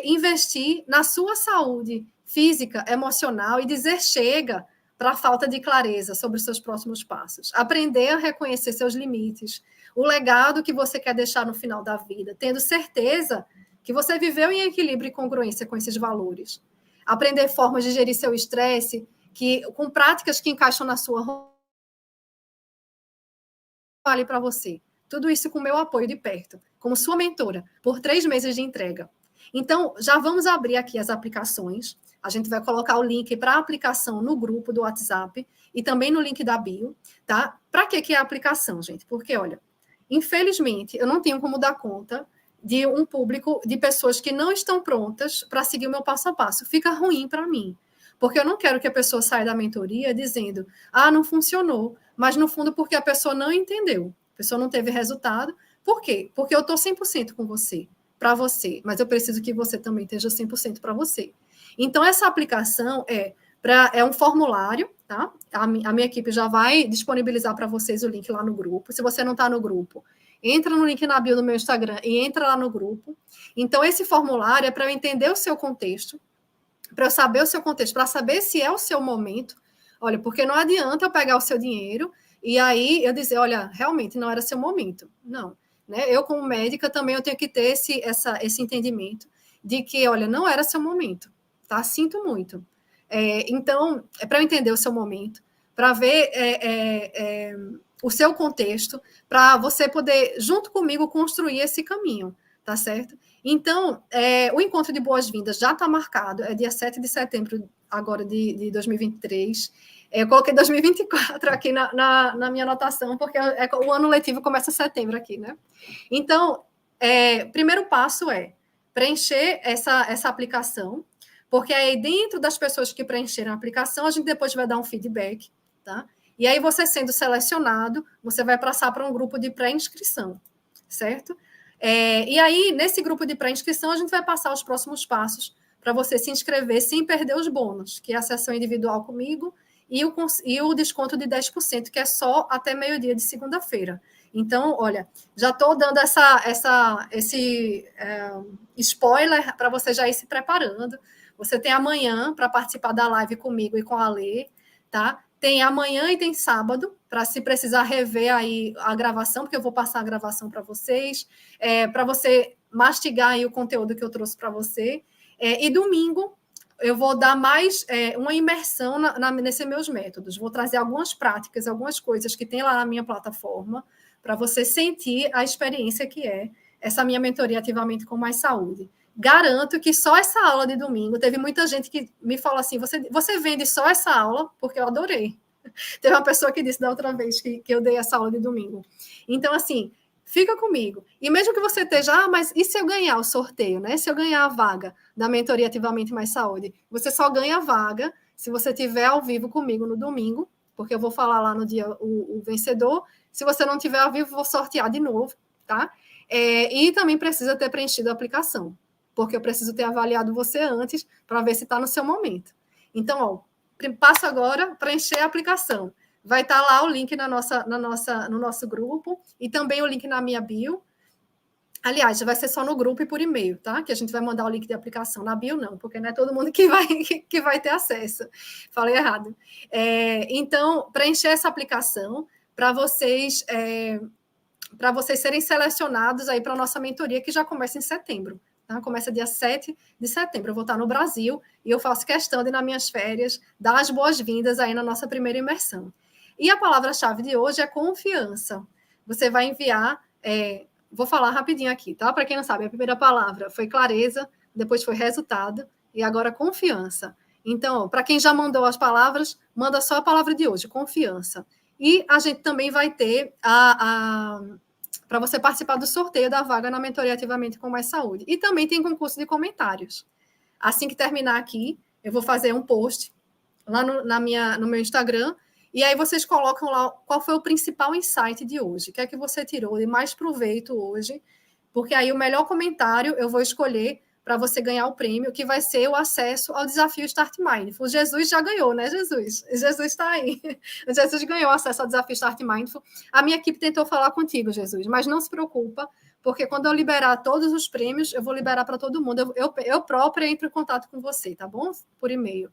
investir na sua saúde física, emocional e dizer chega para a falta de clareza sobre os seus próximos passos? Aprender a reconhecer seus limites, o legado que você quer deixar no final da vida, tendo certeza que você viveu em equilíbrio e congruência com esses valores. Aprender formas de gerir seu estresse, com práticas que encaixam na sua vale para você. Tudo isso com meu apoio de perto, como sua mentora, por 3 meses de entrega. Então, já vamos abrir aqui as aplicações. A gente vai colocar o link para a aplicação no grupo do WhatsApp e também no link da bio, tá? Para que é a aplicação, gente? Porque, olha, infelizmente, eu não tenho como dar conta de um público de pessoas que não estão prontas para seguir o meu passo a passo. Fica ruim para mim, porque eu não quero que a pessoa saia da mentoria dizendo, não funcionou, mas no fundo porque a pessoa não entendeu, a pessoa não teve resultado. Por quê? Porque eu estou 100% com você, para você, mas eu preciso que você também esteja 100% para você. Então, essa aplicação é um formulário, tá? A minha equipe já vai disponibilizar para vocês o link lá no grupo. Se você não está no grupo, entra no link na bio do meu Instagram e entra lá no grupo. Então, esse formulário é para eu entender o seu contexto, para eu saber o seu contexto, para saber se é o seu momento. Olha, porque não adianta eu pegar o seu dinheiro e aí eu dizer, olha, realmente não era seu momento. Não, né? Eu, como médica, também eu tenho que ter esse entendimento de que, olha, não era seu momento, tá? Sinto muito. Então, é para eu entender o seu momento, para ver o seu contexto, para você poder, junto comigo, construir esse caminho, tá certo? Então, o encontro de boas-vindas já está marcado, é dia 7 de setembro agora de 2023. Eu coloquei 2024 aqui na minha anotação, porque o ano letivo começa em setembro aqui, né? Então, primeiro passo é preencher essa aplicação, porque aí dentro das pessoas que preencheram a aplicação, a gente depois vai dar um feedback, tá? E aí você sendo selecionado, você vai passar para um grupo de pré-inscrição, certo? E aí, nesse grupo de pré-inscrição, a gente vai passar os próximos passos para você se inscrever sem perder os bônus, que é a sessão individual comigo e o desconto de 10%, que é só até meio-dia de segunda-feira. Então, olha, já estou dando esse spoiler para você já ir se preparando. Você tem amanhã para participar da live comigo e com a Lê, tá? Tem amanhã e tem sábado, para se precisar rever aí a gravação, porque eu vou passar a gravação para vocês, para você mastigar aí o conteúdo que eu trouxe para você. E domingo eu vou dar mais uma imersão nesses meus métodos. Vou trazer algumas práticas, algumas coisas que tem lá na minha plataforma, para você sentir a experiência que é essa minha mentoria Ativamente com Mais Saúde. Garanto que só essa aula de domingo, teve muita gente que me falou assim, você vende só essa aula? Porque eu adorei. Teve uma pessoa que disse da outra vez que eu dei essa aula de domingo. Então, assim, fica comigo. E mesmo que você esteja, mas e se eu ganhar o sorteio, né? Se eu ganhar a vaga da mentoria Ativamente Mais Saúde? Você só ganha a vaga se você estiver ao vivo comigo no domingo, porque eu vou falar lá no dia o vencedor. Se você não estiver ao vivo, vou sortear de novo, tá? E também precisa ter preenchido a aplicação, porque eu preciso ter avaliado você antes para ver se está no seu momento. Então, ó, passo agora para encher a aplicação. Vai estar lá o link no nosso grupo e também o link na minha bio. Aliás, vai ser só no grupo e por e-mail, tá? Que a gente vai mandar o link de aplicação. Na bio, não, porque não é todo mundo que vai ter acesso. Falei errado. Então, preencher essa aplicação para vocês serem selecionados aí para a nossa mentoria, que já começa em setembro. Tá? Começa dia 7 de setembro. Eu vou estar no Brasil e eu faço questão de, nas minhas férias, dar as boas-vindas aí na nossa primeira imersão. E a palavra-chave de hoje é confiança. Você vai enviar... vou falar rapidinho aqui, tá? Para quem não sabe, a primeira palavra foi clareza, depois foi resultado e agora confiança. Então, para quem já mandou as palavras, manda só a palavra de hoje, confiança. E a gente também vai ter para você participar do sorteio da vaga na mentoria Ativamente com Mais Saúde. E também tem concurso de comentários. Assim que terminar aqui, eu vou fazer um post lá no meu Instagram, e aí vocês colocam lá qual foi o principal insight de hoje, o que é que você tirou de mais proveito hoje, porque aí o melhor comentário eu vou escolher para você ganhar o prêmio, que vai ser o acesso ao desafio Start Mindful. Jesus já ganhou, né, Jesus? Jesus está aí. Jesus ganhou acesso ao desafio Start Mindful. A minha equipe tentou falar contigo, Jesus, mas não se preocupa, porque quando eu liberar todos os prêmios, eu vou liberar para todo mundo. Eu própria entro em contato com você, tá bom? Por e-mail.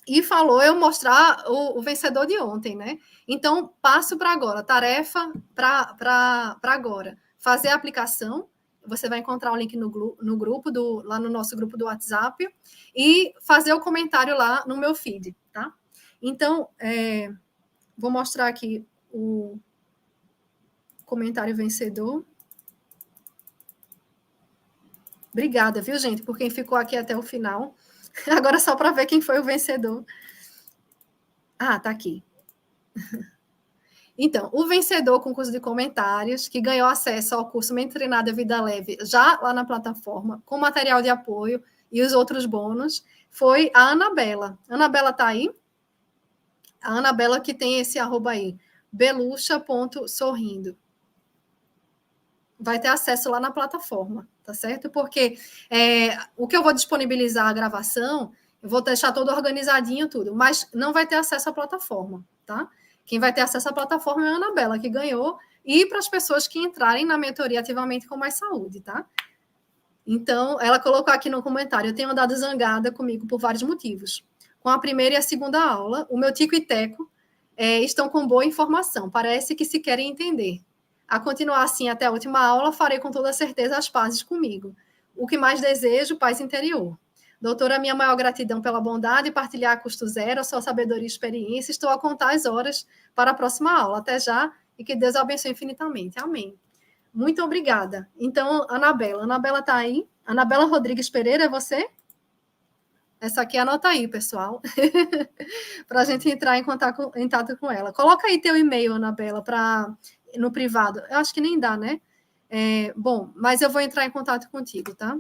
E falou eu mostrar o vencedor de ontem, né? Então, passo para agora, tarefa para agora. Fazer a aplicação, você vai encontrar o link no grupo, lá no nosso grupo do WhatsApp, e fazer o comentário lá no meu feed, tá? Então, vou mostrar aqui o comentário vencedor. Obrigada, viu, gente, por quem ficou aqui até o final. Agora só para ver quem foi o vencedor. Ah, tá aqui. Então, o vencedor com curso de comentários, que ganhou acesso ao curso Mente Treinada Vida Leve, já lá na plataforma, com material de apoio e os outros bônus, foi a Anabela. Anabela tá aí? A Anabela que tem esse arroba aí, belucha.sorrindo. Vai ter acesso lá na plataforma, tá certo? Porque o que eu vou disponibilizar a gravação, eu vou deixar todo organizadinho, tudo, mas não vai ter acesso à plataforma, tá? Quem vai ter acesso à plataforma é a Anabela, que ganhou, e para as pessoas que entrarem na mentoria Ativamente com Mais Saúde, tá? Então, ela colocou aqui no comentário, eu tenho andado zangada comigo por vários motivos. Com a primeira e a segunda aula, o meu tico e teco estão com boa informação, parece que se querem entender. A continuar assim até a última aula, farei com toda certeza as pazes comigo. O que mais desejo, paz interior. Doutora, minha maior gratidão pela bondade e partilhar a custo zero a sua sabedoria e experiência. Estou a contar as horas para a próxima aula. Até já e que Deus abençoe infinitamente. Amém. Muito obrigada. Então, Anabela está aí? Anabela Rodrigues Pereira, é você? Essa aqui anota aí, pessoal, para a gente entrar em contato com ela. Coloca aí teu e-mail, Anabela, no privado. Eu acho que nem dá, né? Bom, mas eu vou entrar em contato contigo, tá?